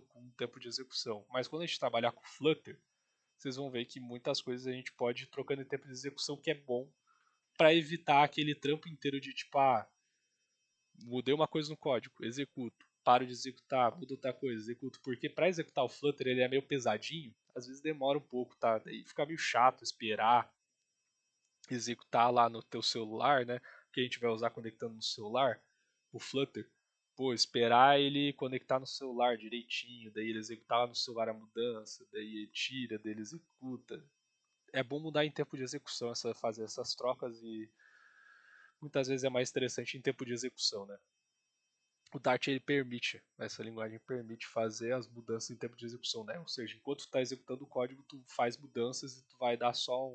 com tempo de execução, mas quando a gente trabalhar com Flutter, vocês vão ver que muitas coisas a gente pode ir trocando em tempo de execução, que é bom para evitar aquele trampo inteiro de tipo, mudei uma coisa no código, executo, paro de executar, mudo outra coisa, executo, porque para executar o Flutter ele é meio pesadinho, às vezes demora um pouco, tá? Daí fica meio chato esperar executar lá no teu celular, né? Que a gente vai usar conectando no celular, o Flutter. Pô, esperar ele conectar no celular direitinho, daí ele executar lá no celular a mudança, daí ele tira, daí ele executa. É bom mudar em tempo de execução, fazer essas trocas e muitas vezes é mais interessante em tempo de execução, né? O Dart ele permite, essa linguagem permite fazer as mudanças em tempo de execução, né? Ou seja, enquanto tu está executando o código, tu faz mudanças e tu vai dar só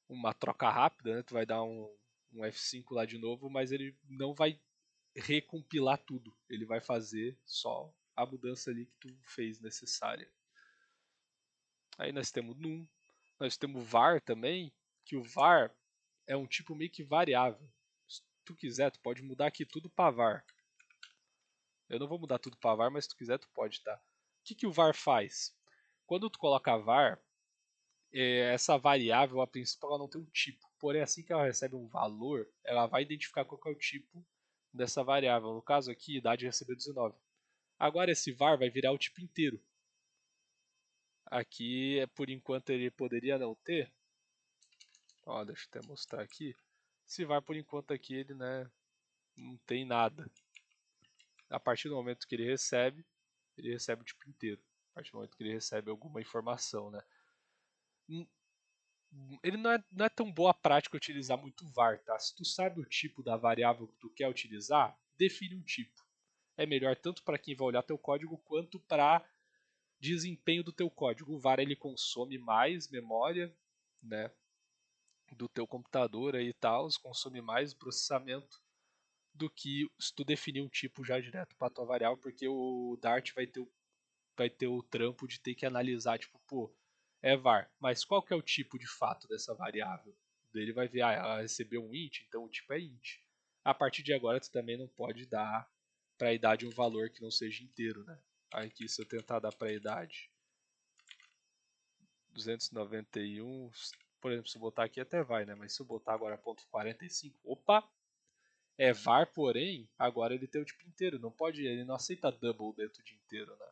uma troca rápida, né? Tu vai dar um F5 lá de novo, mas ele não vai recompilar tudo. Ele vai fazer só a mudança ali que tu fez necessária. Aí nós temos num, nós temos var também, que o var é um tipo meio que variável. Se tu quiser, tu pode mudar aqui tudo para var. Eu não vou mudar tudo para var, mas se tu quiser, tu pode, tá? O que o var faz? Quando tu coloca var, essa variável, a princípio, ela não tem um tipo. Porém, assim que ela recebe um valor, ela vai identificar qual é o tipo dessa variável. No caso aqui, idade recebeu 19. Agora esse var vai virar o tipo inteiro. Aqui, por enquanto, ele poderia não ter. Ó, deixa eu até mostrar aqui. Esse var, por enquanto, aqui, ele não tem nada. A partir do momento que ele recebe o tipo inteiro. A partir do momento que ele recebe alguma informação, né? Ele não é tão boa prática utilizar muito var, tá? Se tu sabe o tipo da variável que tu quer utilizar, define um tipo. É melhor tanto para quem vai olhar teu código quanto para desempenho do teu código. O var ele consome mais memória, né, do teu computador aí e tal, consome mais processamento do que se tu definir um tipo já direto para tua variável, porque o Dart vai ter o trampo de ter que analisar, tipo, pô, é var, mas qual que é o tipo de fato dessa variável? Daí ele vai ver, ah, ela recebeu um int, então o tipo é int. A partir de agora tu também não pode dar para a idade um valor que não seja inteiro, né? Aqui se eu tentar dar para a idade 291, por exemplo, se eu botar aqui até vai, né? Mas se eu botar agora ponto .45, opa, é var, porém, agora ele tem o tipo inteiro, não pode, ele não aceita double dentro de inteiro, né?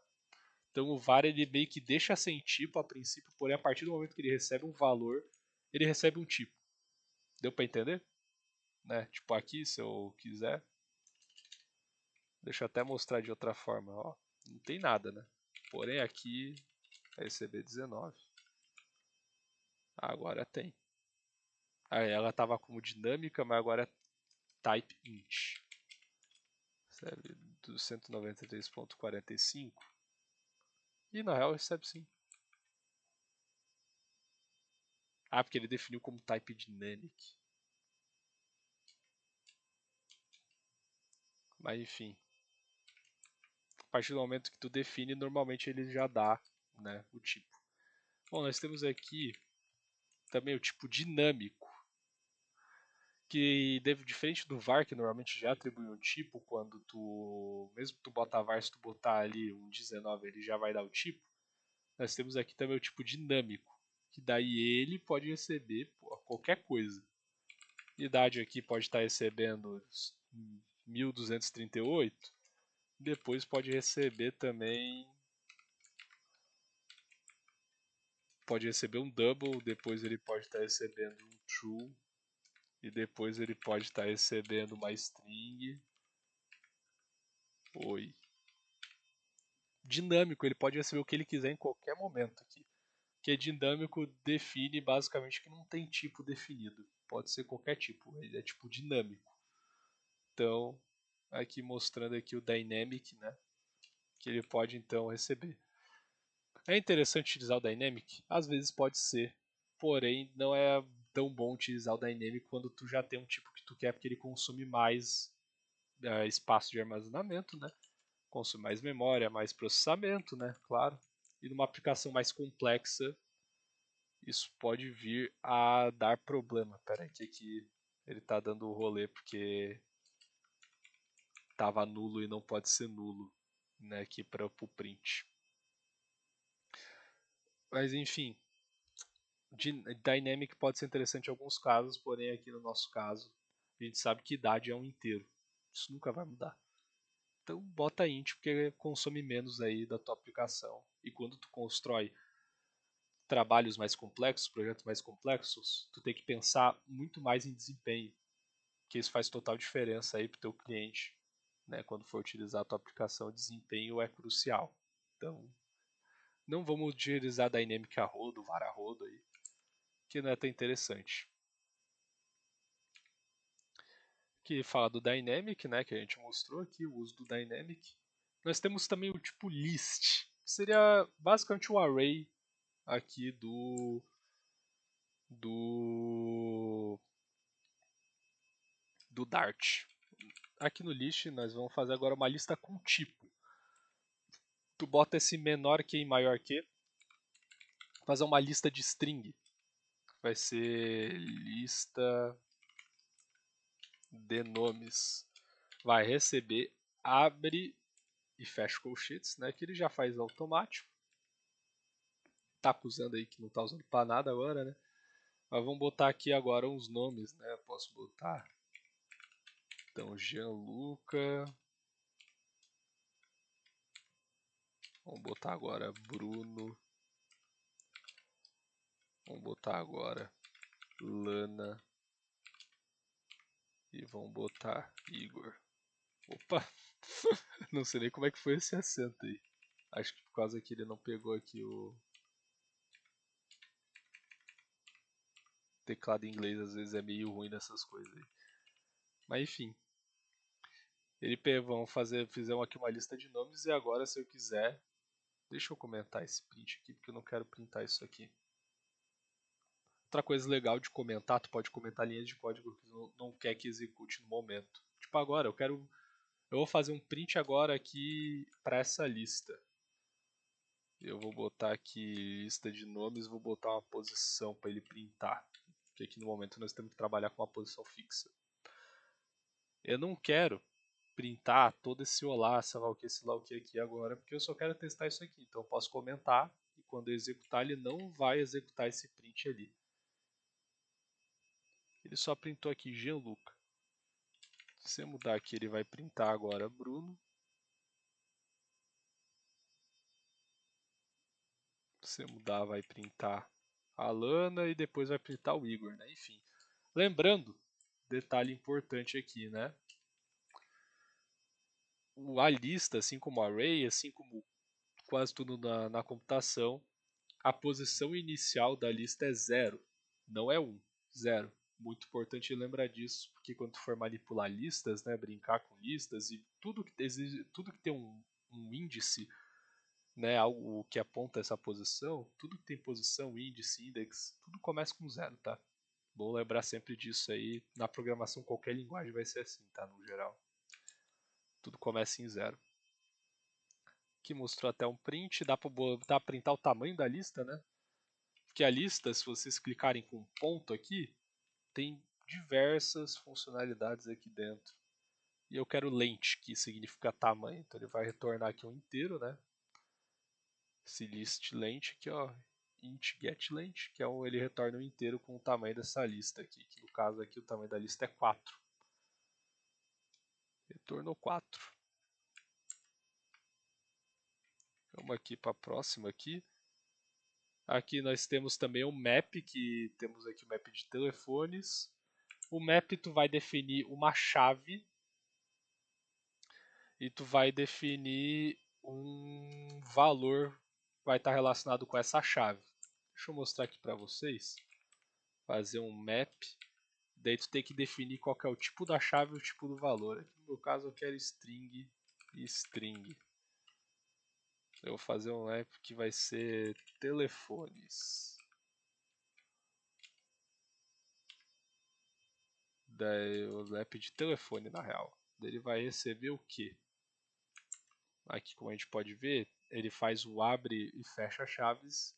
Então o var ele meio que deixa sem tipo a princípio, porém a partir do momento que ele recebe um valor, ele recebe um tipo. Deu para entender? Né? Tipo aqui, se eu quiser, deixa eu até mostrar de outra forma, ó. Não tem nada, né? Porém aqui vai receber 19. Agora tem. Aí ela estava como dinâmica, mas agora é type int. Recebe do 193.45. E na real recebe sim. Ah, porque ele definiu como type dynamic. Mas enfim. A partir do momento que tu define, normalmente ele já dá, né, o tipo. Bom, nós temos aqui também o tipo dinâmico, que diferente do var, que normalmente já atribui um tipo quando tu, mesmo que tu botar var, se tu botar ali um 19, ele já vai dar o tipo. Nós temos aqui também o tipo dinâmico, que daí ele pode receber qualquer coisa. Idade aqui pode estar recebendo 1238, depois pode receber também, pode receber um double, depois ele pode estar recebendo um true, e depois ele pode estar recebendo uma string. Oi. Dinâmico, ele pode receber o que ele quiser em qualquer momento aqui. Que dinâmico define basicamente que não tem tipo definido. Pode ser qualquer tipo, ele é tipo dinâmico. Então, aqui mostrando aqui o dynamic, né? Que ele pode então receber. É interessante utilizar o dynamic? Às vezes pode ser, porém não é tão bom utilizar o dynamic quando tu já tem um tipo que tu quer, porque ele consome mais espaço de armazenamento, né? Consome mais memória, mais processamento, né? Claro. E numa aplicação mais complexa, isso pode vir a dar problema. Pera aí, que aqui ele está dando o rolê porque estava nulo e não pode ser nulo, né? Aqui para o print. Mas enfim, Dynamic pode ser interessante em alguns casos, porém aqui no nosso caso, a gente sabe que idade é um inteiro. Isso nunca vai mudar. Então bota int porque consome menos aí da tua aplicação. E quando tu constrói trabalhos mais complexos, projetos mais complexos, tu tem que pensar muito mais em desempenho, que isso faz total diferença aí para o teu cliente, né? Quando for utilizar a tua aplicação, desempenho é crucial. Então, não vamos utilizar Dynamic a rodo, var a rodo aí, que não é tão interessante. Que fala do Dynamic, né, que a gente mostrou aqui, o uso do Dynamic. Nós temos também o tipo list, que seria basicamente o array aqui do do Dart. aqui no list nós vamos fazer agora uma lista com tipo. Tu bota esse menor que em maior que, fazer uma lista de string. Vai ser lista de nomes. Vai receber, abre e fecha colchetes, né? Que ele já faz automático. Tá acusando aí que não tá usando para nada agora, né? Mas vamos botar aqui agora uns nomes, né? Posso botar. Então, Gianluca. Vamos botar agora Bruno. Vamos botar agora Lana. E vamos botar Igor. Opa! Não sei nem como é que foi esse acento aí. Acho que por causa que ele não pegou aqui o teclado em inglês, às vezes é meio ruim nessas coisas aí. Mas enfim. Vamos fizemos aqui uma lista de nomes e agora se eu quiser, deixa eu comentar esse print aqui porque eu não quero printar isso aqui. Outra coisa legal de comentar, tu pode comentar linhas de código que não quer que execute no momento. Tipo agora, eu vou fazer um print agora aqui para essa lista. Eu vou botar aqui lista de nomes, vou botar uma posição para ele printar. Porque aqui no momento nós temos que trabalhar com uma posição fixa. Eu não quero printar todo esse olá, sei lá o que aqui agora, porque eu só quero testar isso aqui. Então eu posso comentar e quando eu executar ele não vai executar esse print ali. Ele só printou aqui Gianluca. Se eu mudar aqui ele vai printar agora Bruno. Se eu mudar vai printar a Lana e depois vai printar o Igor, né? Enfim. Lembrando, detalhe importante aqui, né? A lista, assim como o array, assim como quase tudo na computação, a posição inicial da lista é 0, não é 1, 0. Muito importante lembrar disso, porque quando tu for manipular listas, né, brincar com listas e tudo que tem um índice, né, algo que aponta essa posição, tudo que tem posição, índice, index, tudo começa com 0, tá? Bom lembrar sempre disso aí. Na programação, qualquer linguagem vai ser assim, tá? No geral. Tudo começa em 0. Aqui mostrou até um print, dá pra printar o tamanho da lista, né? Porque a lista, se vocês clicarem com um ponto aqui, tem diversas funcionalidades aqui dentro. E eu quero length, que significa tamanho. Então ele vai retornar aqui um inteiro, né? Esse list length aqui, ó. Int get length, que é ele retorna um inteiro com o tamanho dessa lista aqui. Que no caso aqui o tamanho da lista é 4. Retornou 4. Vamos aqui para a próxima aqui. Aqui nós temos também o map, que temos aqui o map de telefones. O map tu vai definir uma chave e tu vai definir um valor que vai estar relacionado com essa chave. Deixa eu mostrar aqui para vocês. Fazer um map. Daí tu tem que definir qual que é o tipo da chave e o tipo do valor. Aqui no meu caso eu quero string e string. Eu vou fazer um map que vai ser telefones. Daí o map de telefone na real. Daí ele vai receber o que? Aqui como a gente pode ver, ele faz o abre e fecha chaves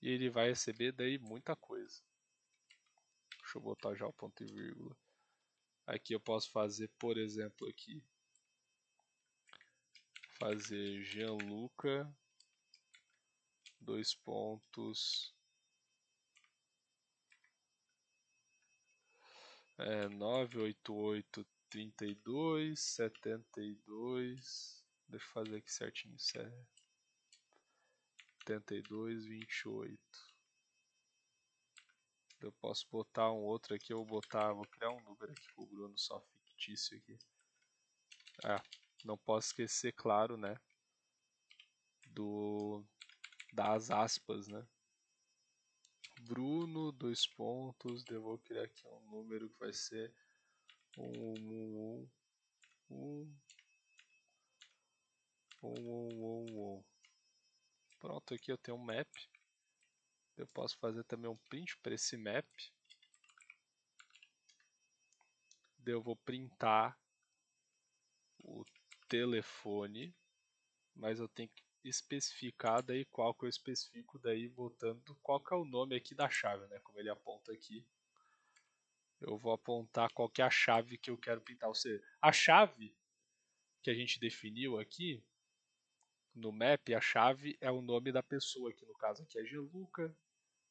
e ele vai receber daí muita coisa. Deixa eu botar já o ponto e vírgula. Aqui eu posso fazer, por exemplo, aqui fazer Gianluca, dois pontos, 988 32 72. Deixa eu fazer aqui certinho, 72 28. Eu posso botar um outro aqui, vou criar um número aqui pro Bruno só fictício aqui. Não posso esquecer, claro, né, das aspas, né. Bruno, dois pontos, eu vou criar aqui um número que vai ser 1. Pronto, aqui eu tenho um map. Eu posso fazer também um print para esse map. Eu vou printar o telefone, mas eu tenho que especificar daí qual que eu especifico daí botando qual que é o nome aqui da chave, né? Como ele aponta aqui, eu vou apontar qual que é a chave que eu quero pintar. Ou seja, a chave que a gente definiu aqui no map, a chave é o nome da pessoa, que no caso aqui é Gianluca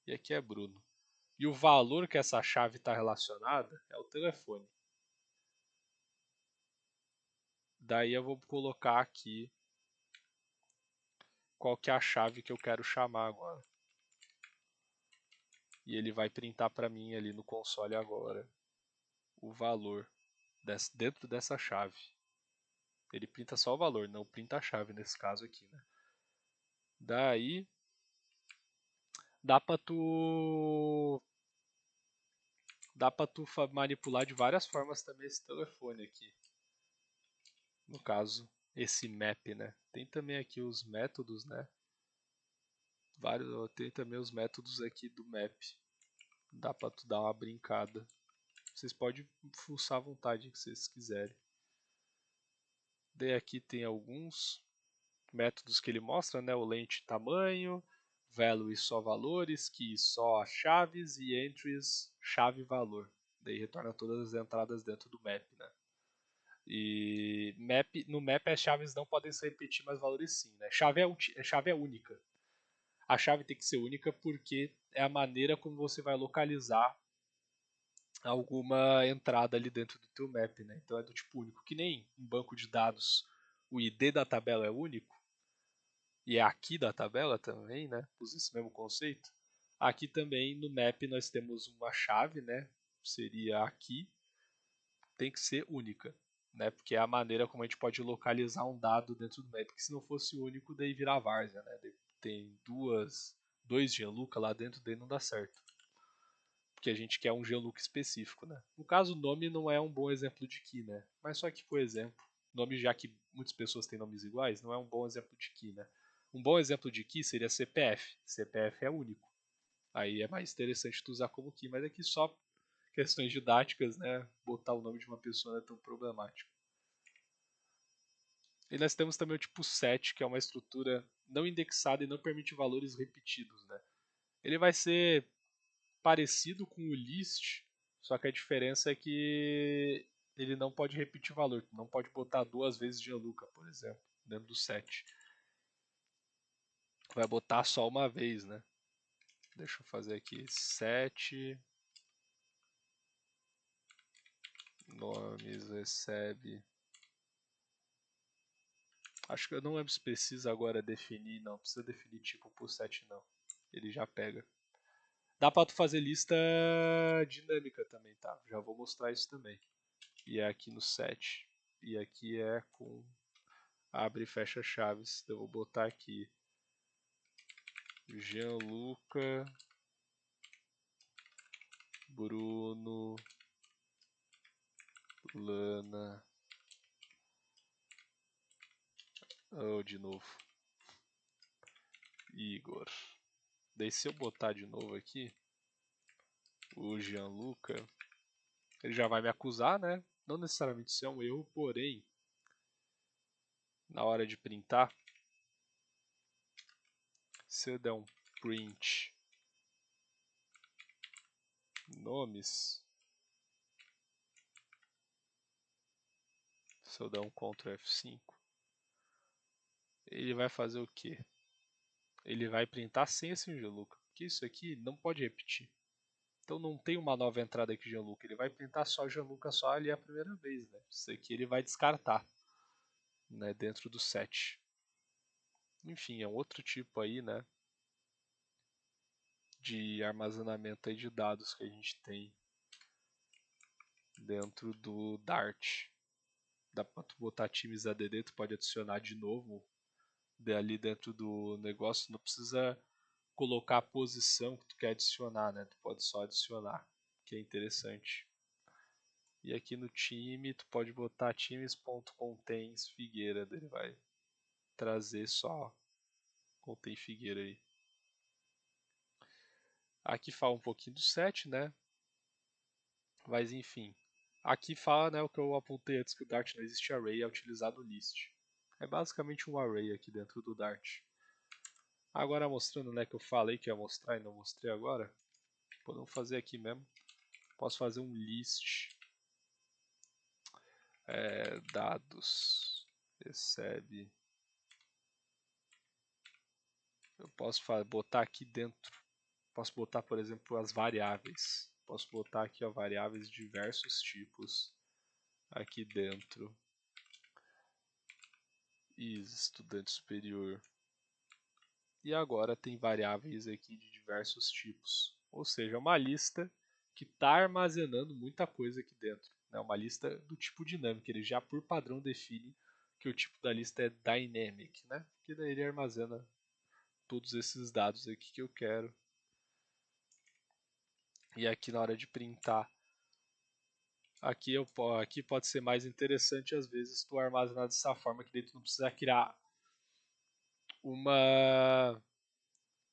e aqui é Bruno. E o valor que essa chave está relacionada é o telefone. Daí eu vou colocar aqui qual que é a chave que eu quero chamar agora. E ele vai printar para mim ali no console agora o valor dentro dessa chave. Ele printa só o valor, não printa a chave nesse caso aqui, né? Daí dá para tu manipular de várias formas também esse telefone aqui. No caso, esse map, né? Tem também aqui os métodos, né? Tem também os métodos aqui do map. Dá para tu dar uma brincada. Vocês podem fuçar à vontade que vocês quiserem. Daí aqui tem alguns métodos que ele mostra, né? O lente tamanho, value só valores, key só as chaves e entries chave valor. Daí retorna todas as entradas dentro do map, né? E no map as chaves não podem se repetir, mas valores sim, né? Chave é única. A chave tem que ser única porque é a maneira como você vai localizar alguma entrada ali dentro do teu map, né? Então é do tipo único, que nem em banco de dados o ID da tabela é único e é aqui da tabela também, né? Usa esse mesmo conceito. Aqui também no map nós temos uma chave, né? Seria aqui, tem que ser única, né? Porque é a maneira como a gente pode localizar um dado dentro do map. Porque se não fosse único, daí virar várzea, né? Tem dois Gianluca lá dentro, daí não dá certo. Porque a gente quer um Gianluca específico, né? No caso, o nome não é um bom exemplo de key, né? Mas só que, por exemplo, nome, já que muitas pessoas têm nomes iguais, não é um bom exemplo de key, né? Um bom exemplo de key seria CPF. CPF é único. Aí é mais interessante tu usar como key, mas aqui só questões didáticas, né? Botar o nome de uma pessoa não é tão problemático. E nós temos também o tipo set, que é uma estrutura não indexada e não permite valores repetidos, né? Ele vai ser parecido com o list, só que a diferença é que ele não pode repetir valor. Tu não pode botar duas vezes Gianluca, por exemplo, dentro do set. Vai botar só uma vez, né? Deixa eu fazer aqui set nomes recebe. Acho que eu não lembro se precisa agora definir, não precisa definir tipo por set não. Ele já pega. Dá pra tu fazer lista dinâmica também, tá? Já vou mostrar isso também. E é aqui no set. E aqui é com abre e fecha chaves. Eu vou botar aqui Gianluca, Bruno, Lana. Oh, de novo. Igor. Daí se eu botar de novo aqui o Gianluca, ele já vai me acusar, né? Não necessariamente isso é um erro, porém, na hora de printar, se eu der um print nomes, se eu der um Ctrl F5, ele vai fazer o quê? Ele vai printar sem esse Gianluca, porque isso aqui não pode repetir. Então não tem uma nova entrada aqui Gianluca, ele vai printar só Gianluca só ali a primeira vez, né? Isso aqui ele vai descartar, né, dentro do set. Enfim, é um outro tipo aí, né, de armazenamento aí de dados que a gente tem dentro do Dart. Dá pra tu botar times ADD, tu pode adicionar de novo ali dentro do negócio, não precisa colocar a posição que tu quer adicionar, né? Tu pode só adicionar, que é interessante. E aqui no time, tu pode botar times.contains Figueira, ele vai trazer só contém Figueira aí. Aqui fala um pouquinho do set, né? Mas enfim, Aqui fala, né, o que eu apontei antes, que o Dart não existe array, é utilizado list. É basicamente um array aqui dentro do Dart. Agora mostrando, né, que eu falei que ia mostrar e não mostrei agora, podemos fazer aqui mesmo. Posso fazer um list dados recebe. Eu posso botar aqui dentro. Posso botar, por exemplo, as variáveis. Posso botar aqui ó, variáveis de diversos tipos aqui dentro. Estudante superior. E agora tem variáveis aqui de diversos tipos. Ou seja, uma lista que está armazenando muita coisa aqui dentro. É uma lista do tipo dinâmico. Ele já por padrão define que o tipo da lista é dynamic, né? Que daí ele armazena todos esses dados aqui que eu quero. E aqui na hora de printar, aqui pode ser mais interessante às vezes tu armazenar dessa forma que daí tu não precisa criar uma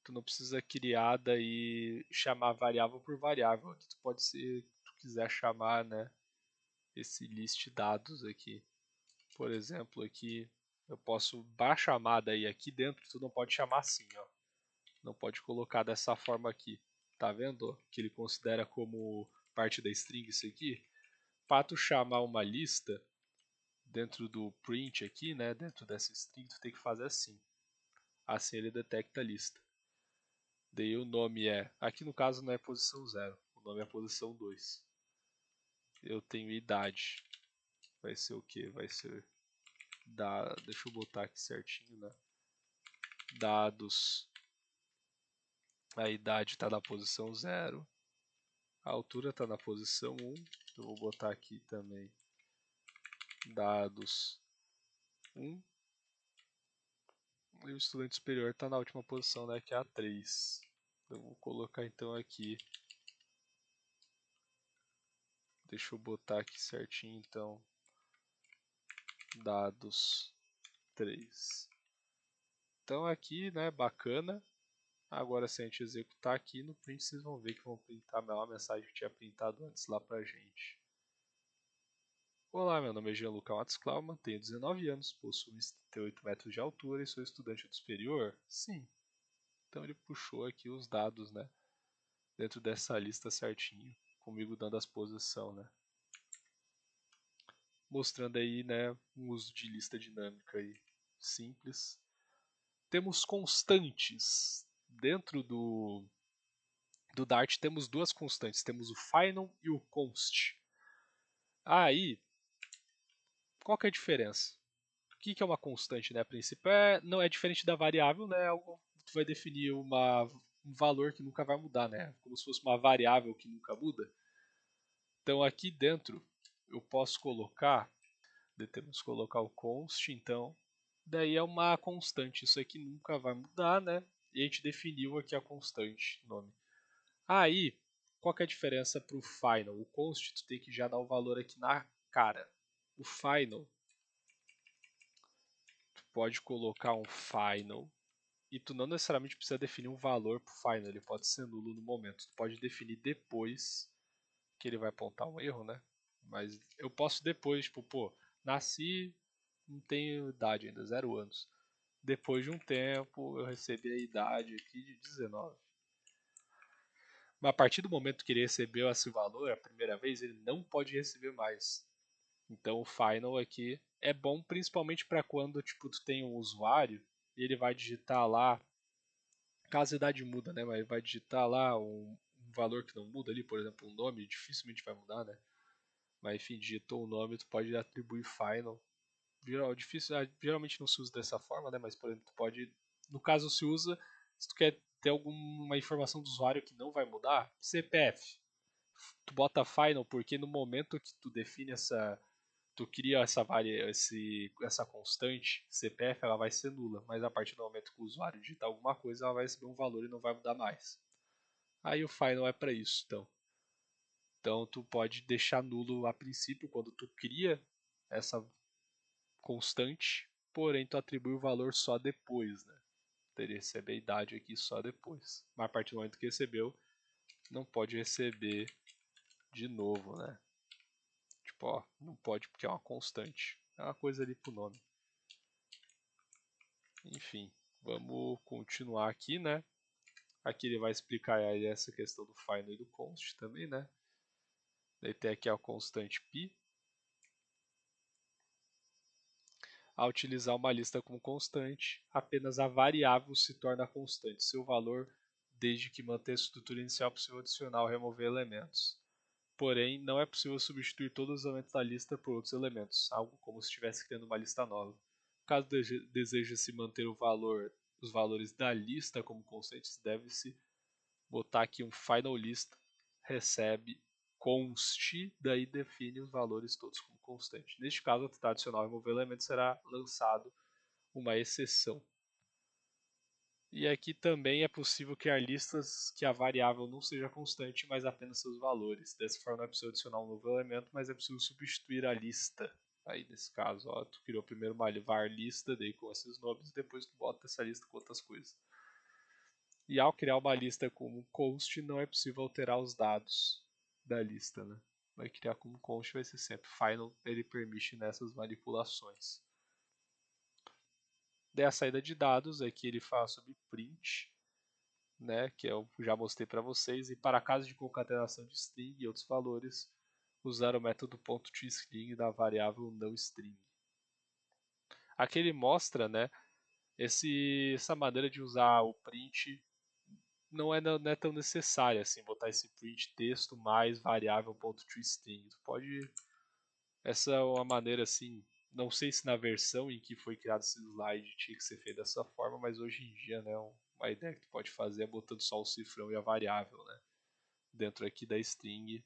tu não precisa criar daí chamar variável por variável. Aqui tu pode ser, se tu quiser chamar, né, esse list dados aqui. Por exemplo, aqui eu posso chamar daí aqui dentro, tu não pode chamar assim, ó. Não pode colocar dessa forma aqui. Tá vendo? Que ele considera como parte da string isso aqui. Para tu chamar uma lista dentro do print aqui, né, dentro dessa string, tu tem que fazer assim. Assim ele detecta a lista. Daí o nome aqui no caso não é posição 0, o nome é posição 2. Eu tenho idade, vai ser o que? Vai ser, deixa eu botar aqui certinho, né? Dados, a idade está na posição 0, a altura está na posição 1, eu vou botar aqui também dados 1, e o estudante superior está na última posição, né, que é a 3. Eu vou colocar então aqui, deixa eu botar aqui certinho então, dados 3. Então aqui, né, bacana. Agora se a gente executar aqui no print, vocês vão ver que vão printar a mensagem que tinha printado antes lá pra gente. Olá, meu nome é Gianluca Matos Klauman, tenho 19 anos, possuo 78 metros de altura e sou estudante do superior? Sim. Então ele puxou aqui os dados, né, dentro dessa lista certinho, comigo dando as posições, né. Mostrando aí, né, um uso de lista dinâmica aí, simples. Temos constantes dentro do Dart. Temos duas constantes, temos o final e o const. Aí, qual que é a diferença? O que é uma constante, né? A princípio não é diferente da variável, né? Algo tu vai definir um valor que nunca vai mudar, né? Como se fosse uma variável que nunca muda. Então aqui dentro eu posso colocar, temos que colocar o const, então daí é uma constante, isso aqui nunca vai mudar, né? E a gente definiu aqui a constante, nome. Aí, qual que é a diferença para o final? O const tu tem que já dar o valor aqui na cara. O final, tu pode colocar um final e tu não necessariamente precisa definir um valor para o final, ele pode ser nulo no momento. Tu pode definir depois que ele vai apontar um erro, né? Mas eu posso depois, tipo, pô, nasci, não tenho idade ainda, 0 anos. Depois de um tempo, eu recebi a idade aqui de 19. Mas a partir do momento que ele recebeu esse valor, a primeira vez, ele não pode receber mais. Então o final aqui é bom principalmente para quando tipo, tu tem um usuário e ele vai digitar lá, caso a idade muda, né? Mas ele vai digitar lá um valor que não muda ali, por exemplo, um nome, dificilmente vai mudar, né? Mas enfim, digitou o nome, tu pode atribuir final. Geralmente não se usa dessa forma, né? Mas por exemplo, tu pode, no caso se usa, se tu quer ter alguma informação do usuário que não vai mudar, CPF. Tu bota final porque no momento que tu define tu cria essa constante CPF, ela vai ser nula, mas a partir do momento que o usuário digitar alguma coisa, ela vai receber um valor e não vai mudar mais. Aí o final é para isso, então. Então tu pode deixar nulo a princípio quando tu cria essa constante, porém tu atribui o valor só depois, né? Teria receber a idade aqui só depois. Mas a partir do momento que recebeu, não pode receber de novo, né? Ó, não pode porque é uma constante. É uma coisa ali pro nome. Enfim, vamos continuar aqui, né? Aqui ele vai explicar aí essa questão do final e do const também, né? Daí tem aqui a constante π. Ao utilizar uma lista como constante, apenas a variável se torna constante, seu valor, desde que mantenha a estrutura inicial possível adicionar ou remover elementos. Porém, não é possível substituir todos os elementos da lista por outros elementos, algo como se estivesse criando uma lista nova. Caso deseje-se manter os valores da lista como constantes, deve-se botar aqui um final list recebe const, daí define os valores todos como constante. Neste caso, ao tentar adicionar ou remover elementos, será lançado uma exceção. E aqui também é possível criar listas que a variável não seja constante, mas apenas seus valores. Dessa forma não é possível adicionar um novo elemento, mas é possível substituir a lista. Aí nesse caso, ó, tu criou primeiro uma var lista, daí com esses nomes, depois tu bota essa lista com outras coisas. E ao criar uma lista como const, não é possível alterar os dados da lista, né? Vai criar como const, vai ser sempre final, ele permite nessas manipulações. Daí a saída de dados, aqui ele fala sobre print, né, que eu já mostrei para vocês, e para caso de concatenação de string e outros valores, usar o método .toString da variável noString. Aqui ele mostra, né, essa maneira de usar o print não é tão necessária assim, botar esse print texto mais variável .toString. Pode, essa é uma maneira assim, não sei se na versão em que foi criado esse slide tinha que ser feito dessa forma, mas hoje em dia, né, uma ideia que tu pode fazer é botando só o cifrão e a variável, né, dentro aqui da string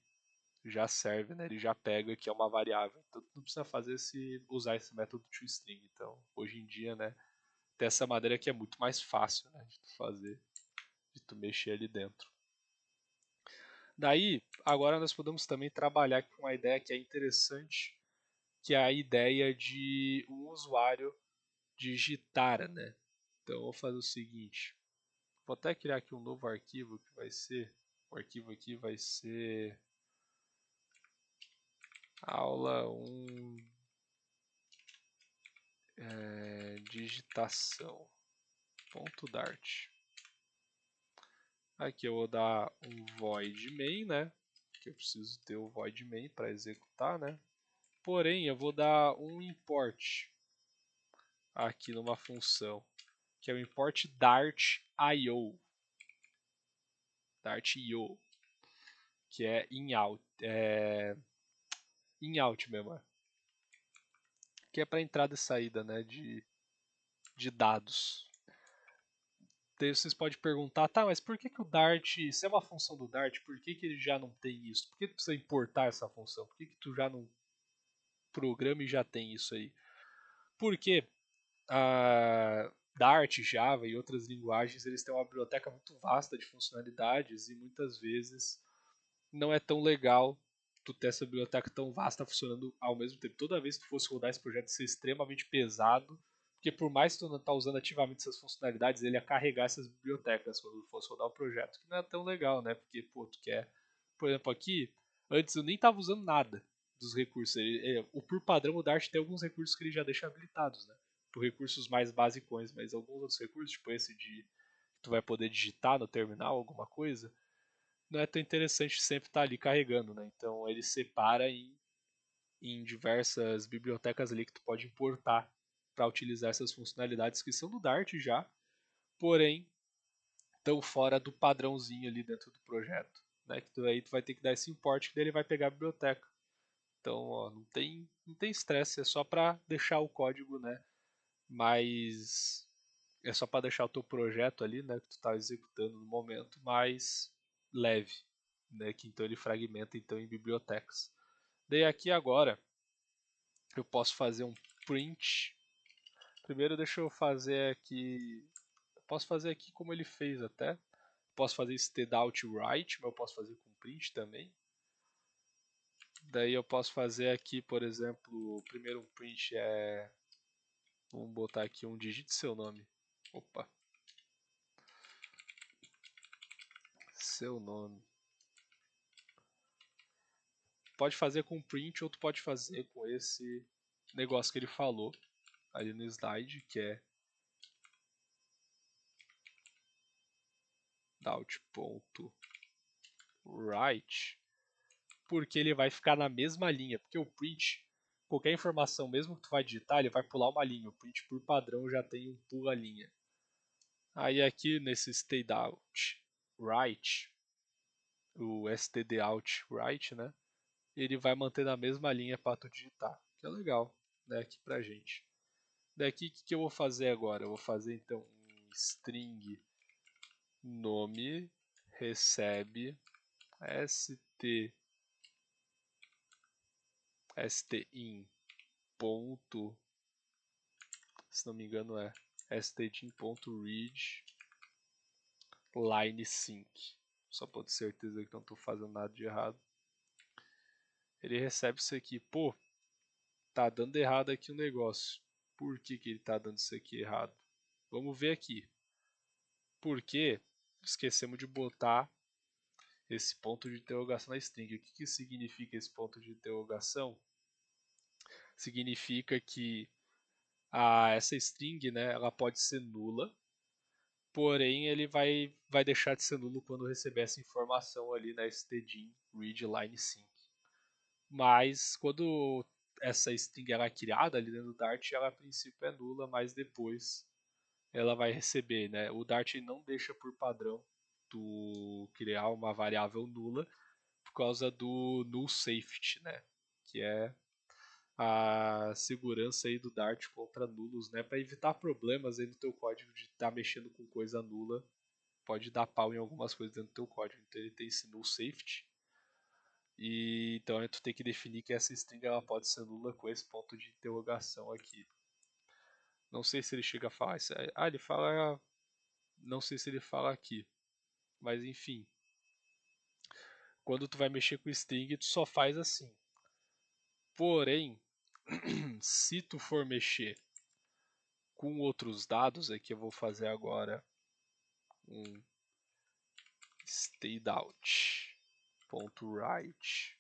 já serve, né, ele já pega que é uma variável, então tu não precisa usar esse método toString. Então, hoje em dia, né, tem essa maneira que é muito mais fácil, né, de tu fazer, de tu mexer ali dentro. Daí, agora nós podemos também trabalhar com uma ideia que é interessante, que é a ideia de um usuário digitar, né? Então, eu vou fazer o seguinte, vou até criar aqui um novo arquivo que vai ser, o arquivo aqui vai ser aula 1 digitação .dart. Aqui eu vou dar um void main, né? Que eu preciso ter o void main para executar, né? Porém, eu vou dar um import aqui numa função, que é o import dart.io, dart.io, que é in-out mesmo, que é para entrada e saída, né, de dados. Daí vocês podem perguntar, tá, mas por que, que o Dart, se é uma função do Dart, por que, que ele já não tem isso? Por que tu precisa importar essa função? Por que, que tu já não programa e já tem isso aí? Porque a Dart, Java e outras linguagens, eles têm uma biblioteca muito vasta de funcionalidades e muitas vezes não é tão legal tu ter essa biblioteca tão vasta funcionando ao mesmo tempo. Toda vez que tu fosse rodar esse projeto, ia ser extremamente pesado, porque por mais que tu não tá usando ativamente essas funcionalidades, ele ia carregar essas bibliotecas quando tu fosse rodar o projeto, que não é tão legal, né? Porque, pô, tu quer... Por exemplo, aqui, antes eu nem tava usando nada dos recursos. Por padrão, o Dart tem alguns recursos que ele já deixa habilitados, né? Por recursos mais basicões, mas alguns outros recursos, tipo esse de que tu vai poder digitar no terminal alguma coisa, não é tão interessante sempre estar ali carregando, né? Então ele separa em diversas bibliotecas ali que tu pode importar para utilizar essas funcionalidades que são do Dart já, porém estão fora do padrãozinho ali dentro do projeto, né? Que aí tu vai ter que dar esse import que daí ele vai pegar a biblioteca. Então, ó, não tem estresse, é só para deixar o código, né, mais é só para deixar o teu projeto ali, né, que tu está executando no momento, mais leve, né, que então ele fragmenta então em bibliotecas. Daí aqui agora eu posso fazer um print. Primeiro deixa eu fazer aqui, eu posso fazer aqui como ele fez até. Posso fazer stdout write, mas eu posso fazer com print também. Daí eu posso fazer aqui, por exemplo, primeiro um print é, vamos botar aqui um digite seu nome. Opa. Seu nome. pode fazer com print ou tu pode fazer com esse negócio que ele falou ali no slide, que é out.write, porque ele vai ficar na mesma linha, porque o print, qualquer informação, mesmo que tu vai digitar, ele vai pular uma linha. O print por padrão já tem um pula linha. Aí aqui nesse stdout.write, o stdout.write, né? Ele vai manter na mesma linha para tu digitar, que é legal, né, aqui pra gente. Daqui o que eu vou fazer agora? Eu vou fazer então um string nome recebe stin ponto, se não me engano é stin.read line sync, só para ter certeza que não estou fazendo nada de errado. Ele recebe isso aqui, pô, tá dando errado aqui o negócio. Por que ele tá dando isso aqui errado? Vamos ver aqui. Porque esquecemos de botar esse ponto de interrogação na string. O que significa esse ponto de interrogação? Significa que essa string, né, ela pode ser nula, porém ele vai deixar de ser nulo quando receber essa informação ali na stdin read line sync. Mas quando essa string ela é criada ali dentro do Dart, ela a princípio é nula, mas depois ela vai receber, né? O Dart não deixa por padrão tu criar uma variável nula por causa do null safety, né? Que é a segurança aí do Dart contra nulos, né? Para evitar problemas aí no teu código de estar mexendo com coisa nula, pode dar pau em algumas coisas dentro do teu código. Então ele tem esse null safety. E então tu tem que definir que essa string ela pode ser nula com esse ponto de interrogação aqui. Não sei se ele chega a falar isso. Ele fala. Não sei se ele fala aqui. Mas enfim. Quando tu vai mexer com string, tu só faz assim. Porém, se tu for mexer com outros dados, aqui eu vou fazer agora um stdout.write.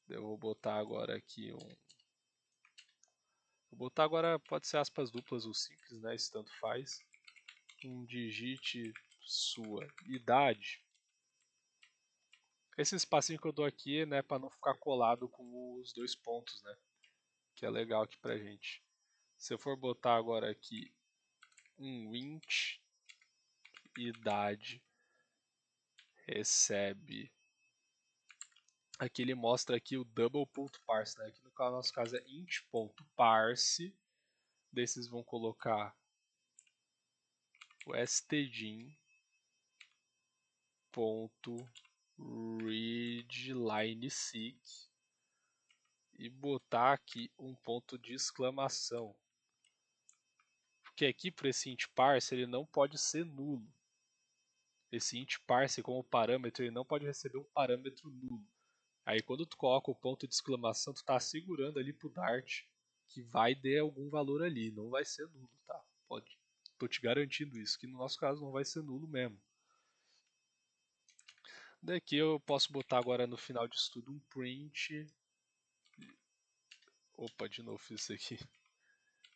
Eu vou botar agora aqui um. Vou botar agora, pode ser aspas duplas ou simples, né? Isso tanto faz. Digite sua idade. Esse espacinho que eu dou aqui, né, para não ficar colado com os dois pontos, né? Que é legal aqui pra gente. Se eu for botar agora aqui um int idade recebe, aqui ele mostra aqui o double.parse, né? Aqui no nosso caso é int.parse. Desses vão colocar o stdin.readLineSeek e botar aqui um ponto de exclamação. Porque aqui por esse int parse ele não pode ser nulo. Esse int parse como parâmetro ele não pode receber um parâmetro nulo. Aí quando tu coloca o ponto de exclamação, tu tá assegurando ali pro Dart que vai dar algum valor ali, não vai ser nulo, tá? Pode. Tô te garantindo isso, que no nosso caso não vai ser nulo mesmo. Daqui eu posso botar agora no final disso tudo um print. Opa, de novo fiz isso aqui.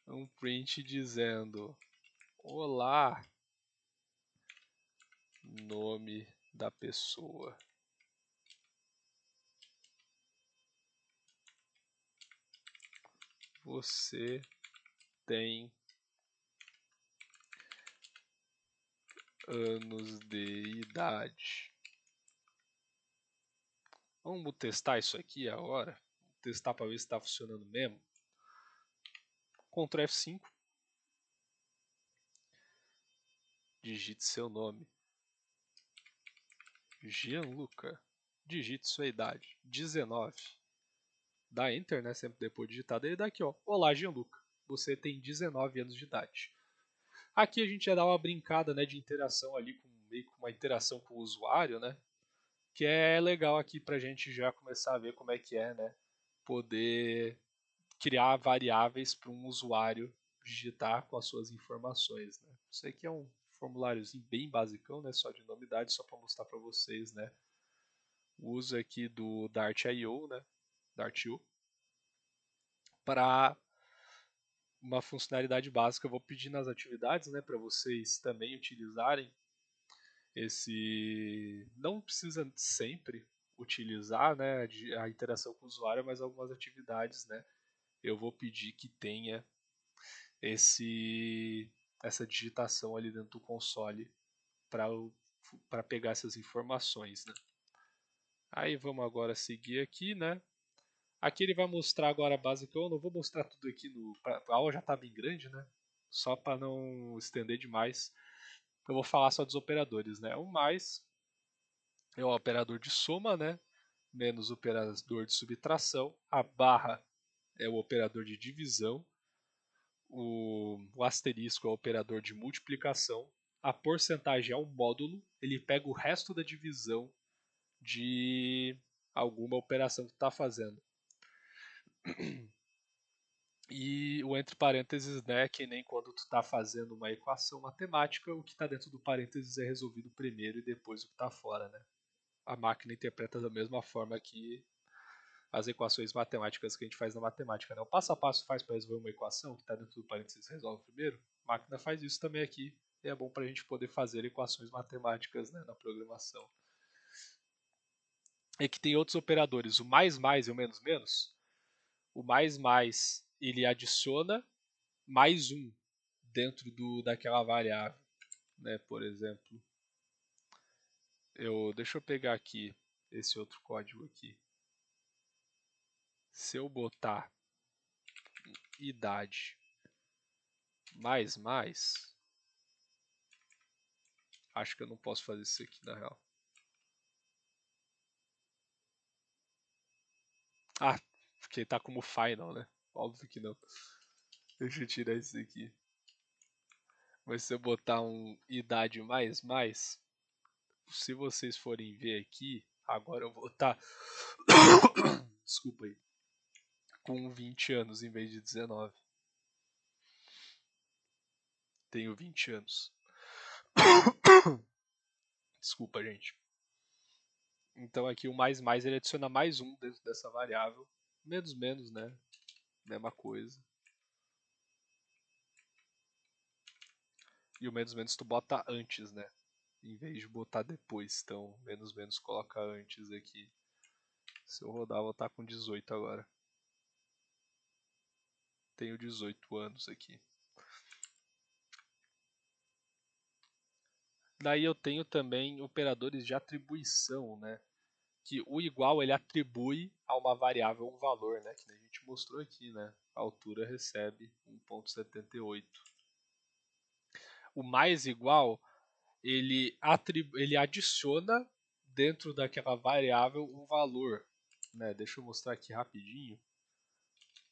Um print dizendo: olá, nome da pessoa. Você tem anos de idade. Vamos testar isso aqui agora. Vamos testar para ver se está funcionando mesmo. Ctrl F5. Digite seu nome. Gianluca. Digite sua idade. 19. Dá Enter, né? Sempre depois de digitado. Ele dá aqui, ó. Olá, Gianluca. Você tem 19 anos de idade. Aqui a gente já dá uma brincada, né, de interação ali, meio com uma interação com o usuário, né? Que é legal aqui pra gente já começar a ver como é que é, né? Poder criar variáveis para um usuário digitar com as suas informações, né? Isso aqui é um formuláriozinho bem basicão, né? Só de nome e idade, só para mostrar para vocês, né? uso aqui do Dart.io, né? Dart.io, para uma funcionalidade básica. Eu vou pedir nas atividades, né, para vocês também utilizarem esse. Não precisa sempre utilizar, né, a interação com o usuário, mas algumas atividades, né, eu vou pedir que tenha essa digitação ali dentro do console para pegar essas informações, né? Aí vamos agora seguir aqui, né? Aqui ele vai mostrar agora a base que eu não vou mostrar tudo aqui a aula já está bem grande, né? Só para não estender demais. Eu vou falar só dos operadores, né? O mais é o operador de soma, né? Menos o operador de subtração. A barra é o operador de divisão. O asterisco é o operador de multiplicação. A porcentagem é o módulo. Ele pega o resto da divisão de alguma operação que está fazendo. E o entre parênteses, né, que nem quando tu está fazendo uma equação matemática, o que está dentro do parênteses é resolvido primeiro e depois o que está fora, né? A máquina interpreta da mesma forma que as equações matemáticas que a gente faz na matemática, né? O passo a passo faz para resolver uma equação que está dentro do parênteses resolve primeiro. A máquina faz isso também aqui e é bom para a gente poder fazer equações matemáticas, né, na programação. E que tem outros operadores, o mais e o menos. O mais ele adiciona mais um dentro daquela variável, né? Por exemplo, deixa eu pegar aqui esse outro código aqui. Se eu botar idade mais, acho que eu não posso fazer isso aqui na real. Ah, porque tá como final, né? Óbvio que não. Deixa eu tirar isso aqui. Mas se eu botar um idade mais, se vocês forem ver aqui, agora eu vou estar desculpa aí, com 20 anos em vez de 19. Tenho 20 anos. Desculpa, gente. Então aqui o mais ele adiciona mais um dentro dessa variável. Menos, né? Mesma coisa. E o menos tu bota antes, né? Em vez de botar depois. Então, menos coloca antes aqui. Se eu rodar, eu vou estar com 18 agora. Tenho 18 anos aqui. Daí eu tenho também operadores de atribuição, né? Que o igual ele atribui a uma variável um valor, né? Que a gente mostrou aqui, né? A altura recebe 1,78. O mais igual ele adiciona dentro daquela variável um valor, né? Deixa eu mostrar aqui rapidinho.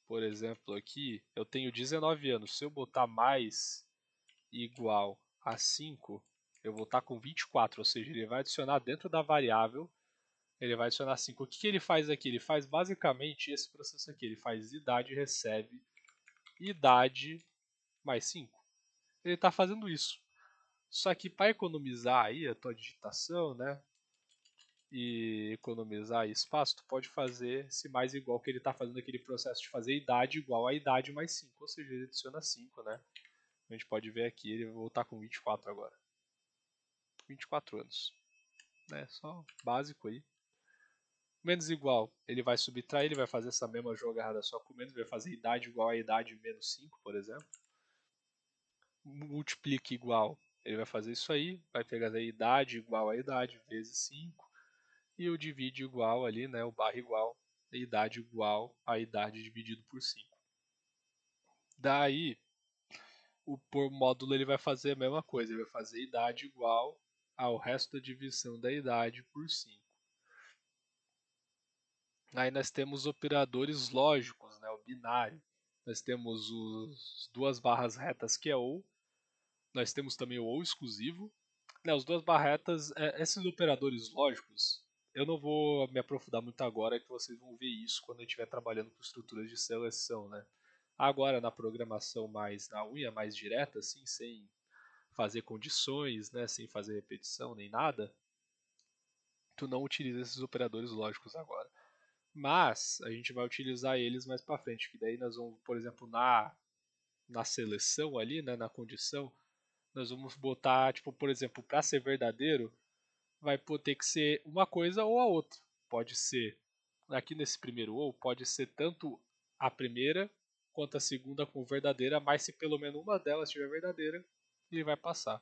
Por exemplo, aqui eu tenho 19 anos. Se eu botar mais igual a 5, eu vou estar com 24, ou seja, ele vai adicionar dentro da variável, ele vai adicionar 5. O que ele faz aqui? Ele faz basicamente esse processo aqui. Ele faz idade recebe idade mais 5. Ele está fazendo isso. Só que para economizar aí a tua digitação, né, e economizar espaço, tu pode fazer esse mais igual que ele está fazendo aquele processo de fazer idade igual a idade mais 5, ou seja, ele adiciona 5, né? A gente pode ver aqui, ele vai voltar com 24 agora. 24 anos, né? Só básico aí. Menos igual, ele vai subtrair, ele vai fazer essa mesma jogada só com menos, vai fazer idade igual a idade menos 5, por exemplo. Multiplica igual, ele vai fazer isso aí, vai pegar a idade igual a idade vezes 5. E o divide igual ali, né, o barra igual, a idade igual a idade dividido por 5. Daí, o por módulo ele vai fazer a mesma coisa, ele vai fazer idade igual ao resto da divisão da idade por 5. Aí nós temos operadores lógicos, né, o binário. Nós temos os duas barras retas que é ou. Nós temos também o ou exclusivo. Né, os duas barras retas, esses operadores lógicos, eu não vou me aprofundar muito agora, que vocês vão ver isso quando eu estiver trabalhando com estruturas de seleção, né? Agora na programação mais na unha mais direta, assim, sem fazer condições, né, sem fazer repetição nem nada, tu não utiliza esses operadores lógicos agora. Mas a gente vai utilizar eles mais para frente, que daí nós vamos, por exemplo, na seleção ali, né, na condição, nós vamos botar, tipo, por exemplo, para ser verdadeiro, vai ter que ser uma coisa ou a outra. Pode ser, aqui nesse primeiro ou, pode ser tanto a primeira quanto a segunda com verdadeira, mas se pelo menos uma delas estiver verdadeira, ele vai passar.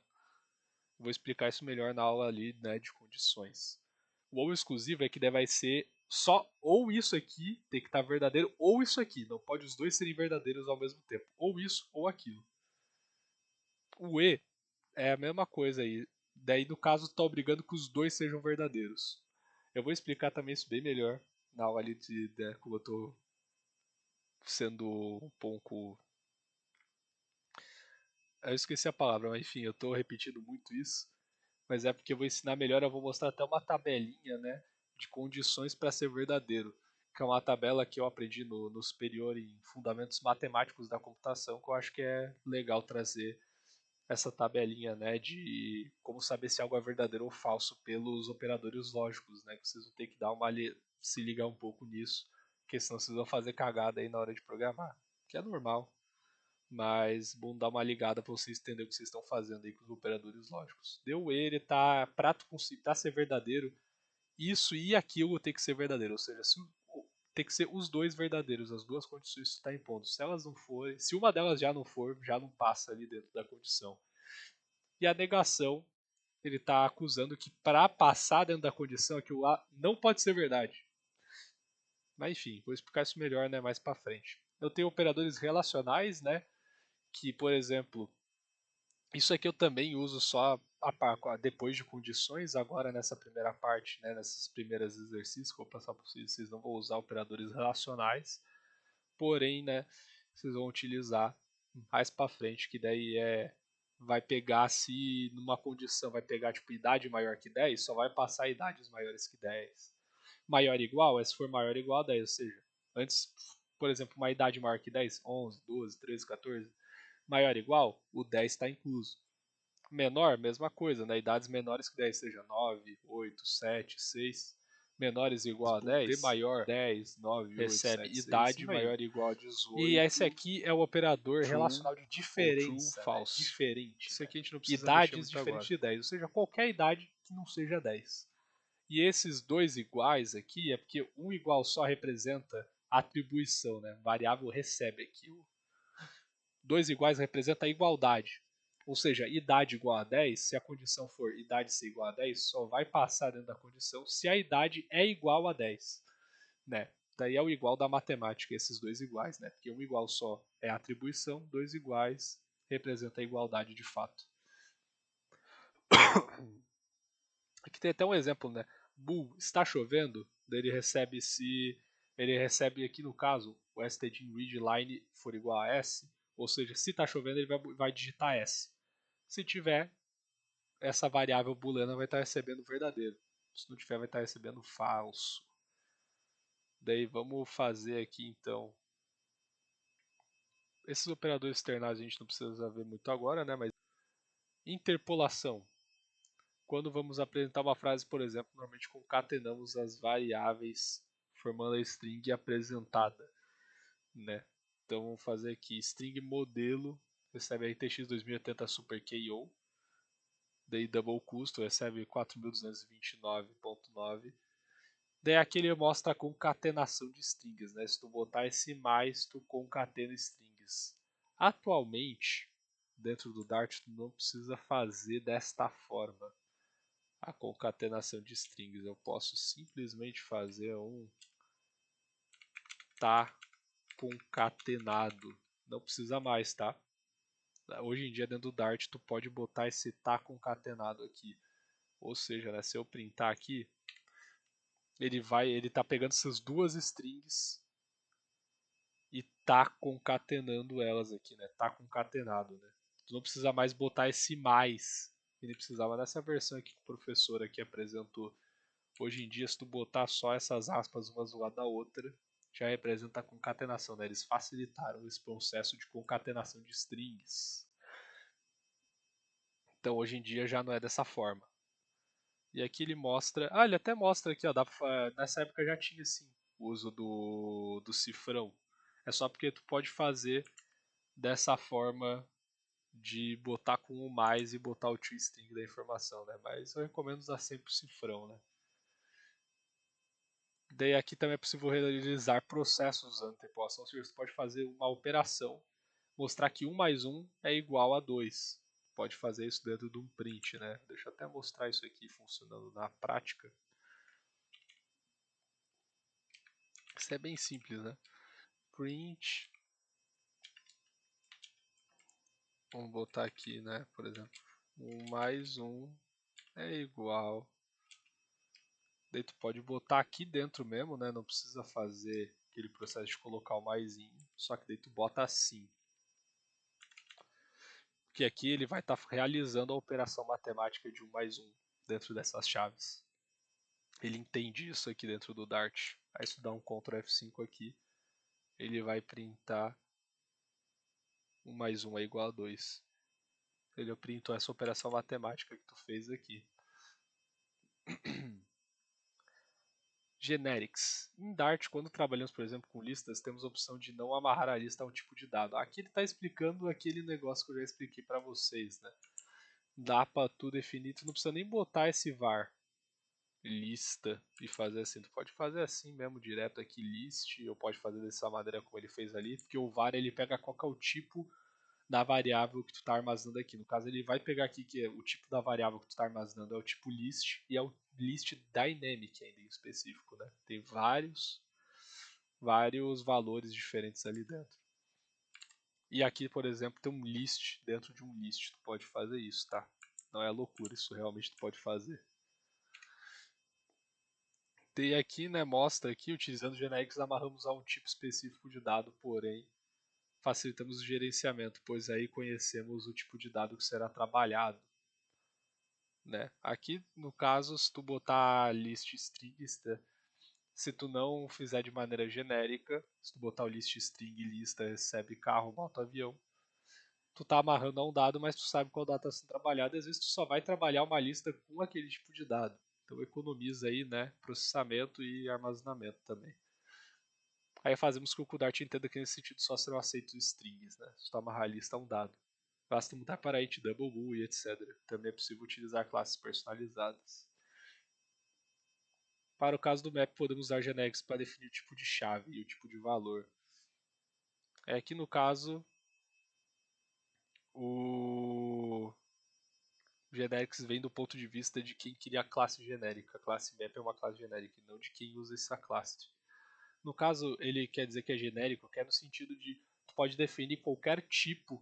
Vou explicar isso melhor na aula ali, né, de condições. O ou exclusivo é que vai ser só ou isso aqui tem que estar verdadeiro ou isso aqui. Não pode os dois serem verdadeiros ao mesmo tempo. Ou isso ou aquilo. O e é a mesma coisa aí. Daí, no caso, está obrigando que os dois sejam verdadeiros. Eu vou explicar também isso bem melhor na aula ali de como eu estou sendo um pouco. Eu esqueci a palavra, mas enfim, eu estou repetindo muito isso. Mas é porque eu vou ensinar melhor, eu vou mostrar até uma tabelinha, né, de condições para ser verdadeiro, que é uma tabela que eu aprendi no superior em Fundamentos Matemáticos da Computação, que eu acho que é legal trazer essa tabelinha, né, de como saber se algo é verdadeiro ou falso pelos operadores lógicos, né, que vocês vão ter que dar se ligar um pouco nisso, porque senão vocês vão fazer cagada aí na hora de programar, que é normal. Mas bom dar uma ligada para vocês entenderem o que vocês estão fazendo aí com os operadores lógicos. Deu ele, tá para ser verdadeiro, isso e aquilo tem que ser verdadeiro, ou seja, tem que ser os dois verdadeiros, as duas condições que está impondo. Se elas não forem, se uma delas já não for, já não passa ali dentro da condição. E a negação, ele está acusando que para passar dentro da condição aquilo lá não pode ser verdade. Mas enfim, vou explicar isso melhor, né, mais para frente. Eu tenho operadores relacionais, né, que por exemplo, isso aqui eu também uso só depois de condições, agora nessa primeira parte, né, nesses primeiros exercícios que eu vou passar para vocês, vocês não vão usar operadores relacionais, porém, né, vocês vão utilizar mais para frente, que daí vai pegar se numa condição vai pegar tipo idade maior que 10, só vai passar idades maiores que 10. Maior ou igual, se for maior ou igual a 10, ou seja, antes, por exemplo, uma idade maior que 10, 11, 12, 13, 14, maior ou igual, o 10 está incluso. Menor, mesma coisa, né? Idades menores que 10, seja 9, 8, 7, 6. Menores igual a 10, D maior 10, 9, 8, recebe 7, 6, idade maior ou igual a 18. E esse aqui é o operador true, relacional de diferença, true, false. Né? Diferente. Isso aqui a gente não precisa idades diferentes de 10, ou seja, qualquer idade que não seja 10. E esses dois iguais aqui é porque um igual só representa atribuição, né? Variável recebe aqui. Dois iguais representa a igualdade. Ou seja, idade igual a 10, se a condição for idade ser igual a 10, só vai passar dentro da condição se a idade é igual a 10. Né? Daí é o igual da matemática, esses dois iguais, né? Porque um igual só é atribuição, dois iguais representa a igualdade de fato. Aqui tem até um exemplo, né? Bull, está chovendo? Daí ele recebe aqui no caso o stdin readline for igual a s, ou seja, se está chovendo ele vai digitar s. Se tiver, essa variável booleana vai estar recebendo verdadeiro. Se não tiver, vai estar recebendo falso. Daí vamos fazer aqui então. Esses operadores ternários a gente não precisa ver muito agora, né? Mas interpolação. Quando vamos apresentar uma frase, por exemplo, normalmente concatenamos as variáveis formando a string apresentada, né? Então vamos fazer aqui string modelo recebe RTX 2080 Super KO, daí double custo recebe 4229.9. Daí aqui ele mostra a concatenação de strings, né? Se tu botar esse mais, tu concatena strings. Atualmente, dentro do Dart, tu não precisa fazer desta forma a concatenação de strings. Eu posso simplesmente fazer um tá concatenado. Não precisa mais, tá? Hoje em dia dentro do Dart tu pode botar esse tá concatenado aqui. Ou seja, né, se eu printar aqui, ele tá pegando essas duas strings e tá concatenando elas aqui, né? Tá concatenado, né? Tu não precisa mais botar esse mais. Ele precisava nessa versão aqui que o professor aqui apresentou. Hoje em dia, se tu botar só essas aspas uma do lado da outra, já representa a concatenação, né? Eles facilitaram esse processo de concatenação de strings. Então, hoje em dia já não é dessa forma. E aqui ele mostra. Ah, ele até mostra aqui, ó. Nessa época já tinha sim o uso do cifrão. É só porque tu pode fazer dessa forma de botar com o mais e botar o toString da informação, né? Mas eu recomendo usar sempre o cifrão, né? Daí aqui também é possível realizar processos usando temporação, ou seja, você pode fazer uma operação, mostrar que 1 mais 1 é igual a 2. Pode fazer isso dentro de um print, né? Deixa eu até mostrar isso aqui funcionando na prática. Isso é bem simples, né? Print, vamos botar aqui, né? Por exemplo, 1 mais 1 é igual. Daí tu pode botar aqui dentro mesmo, né? Não precisa fazer aquele processo de colocar o maisinho. Só que daí tu bota assim. Porque aqui ele vai estar realizando a operação matemática de 1 mais 1 dentro dessas chaves. Ele entende isso aqui dentro do Dart. Aí se tu dá um Ctrl F5 aqui, ele vai printar 1 mais 1 é igual a 2. Ele printou essa operação matemática que tu fez aqui. Generics. Em Dart, quando trabalhamos, por exemplo, com listas, temos a opção de não amarrar a lista a um tipo de dado. Aqui ele está explicando aquele negócio que eu já expliquei para vocês, né? Dá para tu definir, tu não precisa nem botar esse var lista e fazer assim. Tu pode fazer assim mesmo, direto aqui, list, ou pode fazer dessa maneira como ele fez ali, porque o var ele pega qual que é o tipo da variável que tu está armazenando aqui. No caso, ele vai pegar aqui que o tipo da variável que tu está armazenando é o tipo list e é o list dynamic ainda em específico, né? Tem vários valores diferentes ali dentro. E aqui, por exemplo, tem um list dentro de um list. Tu pode fazer isso, tá? Não é loucura, isso realmente tu pode fazer. E aqui, né, mostra aqui, utilizando generics, amarramos a um tipo específico de dado, porém facilitamos o gerenciamento, pois aí conhecemos o tipo de dado que será trabalhado. Né? Aqui, no caso, se tu botar list string, se tu não fizer de maneira genérica, se tu botar o list string lista recebe carro, moto, avião, tu tá amarrando a um dado, mas tu sabe qual dado está sendo trabalhado, e às vezes tu só vai trabalhar uma lista com aquele tipo de dado. Então economiza aí, né, processamento e armazenamento também. Aí fazemos com que o Dart entenda que nesse sentido só serão aceitos strings, né? Se tu amarrar a lista a um dado. Basta mudar para int, double bool e etc. Também é possível utilizar classes personalizadas. Para o caso do map, podemos usar generics para definir o tipo de chave e o tipo de valor. É que no caso, o generics vem do ponto de vista de quem cria a classe genérica. A classe map é uma classe genérica e não de quem usa essa classe. No caso, ele quer dizer que é genérico, quer no sentido de tu pode definir qualquer tipo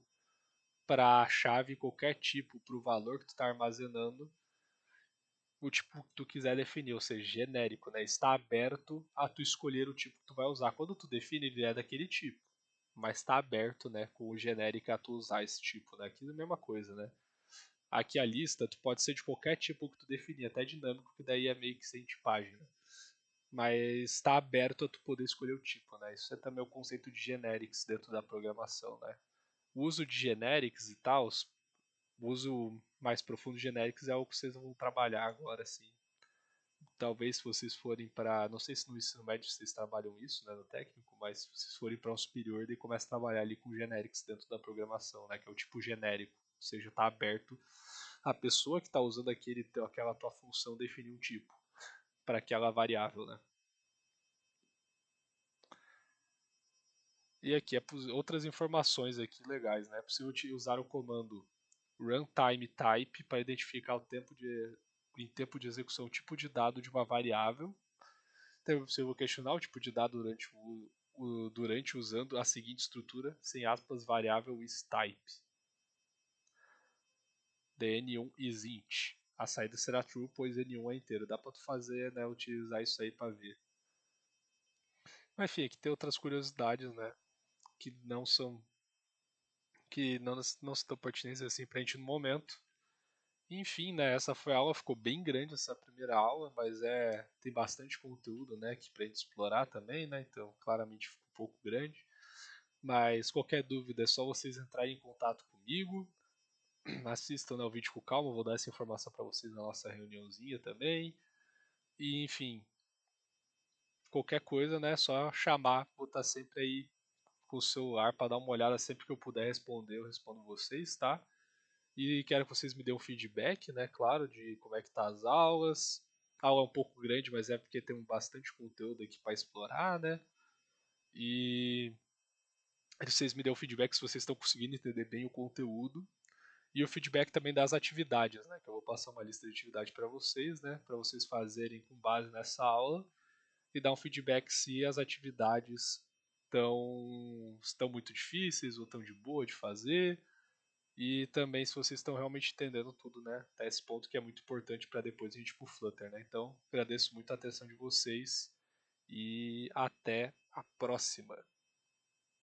para a chave, qualquer tipo para o valor que tu está armazenando, o tipo que tu quiser definir, ou seja, genérico, né? Está aberto a tu escolher o tipo que tu vai usar. Quando tu define, ele é daquele tipo, mas está aberto, né, com o genérico a tu usar esse tipo, né? Aqui é a mesma coisa, né? Aqui a lista, tu pode ser de qualquer tipo que tu definir, até dinâmico, que daí é meio que sem tipagem, né? Mas está aberto a tu poder escolher o tipo, né? Isso é também o conceito de generics dentro da programação, né? O uso de generics e tal, o uso mais profundo de generics é o que vocês vão trabalhar agora, assim. Talvez se vocês forem para, não sei se no ensino médio vocês trabalham isso, né, no técnico, mas se vocês forem para um superior, daí começa a trabalhar ali com generics dentro da programação, né, que é o tipo genérico, ou seja, está aberto a pessoa que está usando aquela tua função definir um tipo para aquela variável, né. E aqui outras informações aqui legais, né? É possível usar o comando runtime type para identificar em tempo de execução o tipo de dado de uma variável. Também é possível questionar o tipo de dado durante usando a seguinte estrutura, sem aspas, variável isType. dn1 isInt. A saída será true, pois n1 é inteiro. Dá para tu fazer, né, utilizar isso aí para ver. Mas enfim, aqui tem outras curiosidades, né, que não são tão pertinentes assim pra gente no momento. Enfim, né, essa foi a aula, ficou bem grande essa primeira aula, mas tem bastante conteúdo, né, que pra gente explorar também, né, então claramente ficou um pouco grande. Mas qualquer dúvida é só vocês entrarem em contato comigo. assistam, né, o vídeo com calma, vou dar essa informação para vocês na nossa reuniãozinha também. E enfim, qualquer coisa, né, só chamar, vou estar sempre aí com o celular para dar uma olhada sempre que eu puder responder, eu respondo vocês, tá? E quero que vocês me dêem um feedback, né, claro, de como é que tá as aulas. A aula é um pouco grande, mas é porque tem bastante conteúdo aqui para explorar, né? E vocês me dêem um feedback se vocês estão conseguindo entender bem o conteúdo. E o feedback também das atividades, né? Que eu vou passar uma lista de atividade para vocês, né? Para vocês fazerem com base nessa aula e dar um feedback se as atividades estão muito difíceis ou estão de boa de fazer. E também se vocês estão realmente entendendo tudo, né? Até esse ponto que é muito importante para depois a gente ir pro Flutter, né? Então, agradeço muito a atenção de vocês e até a próxima.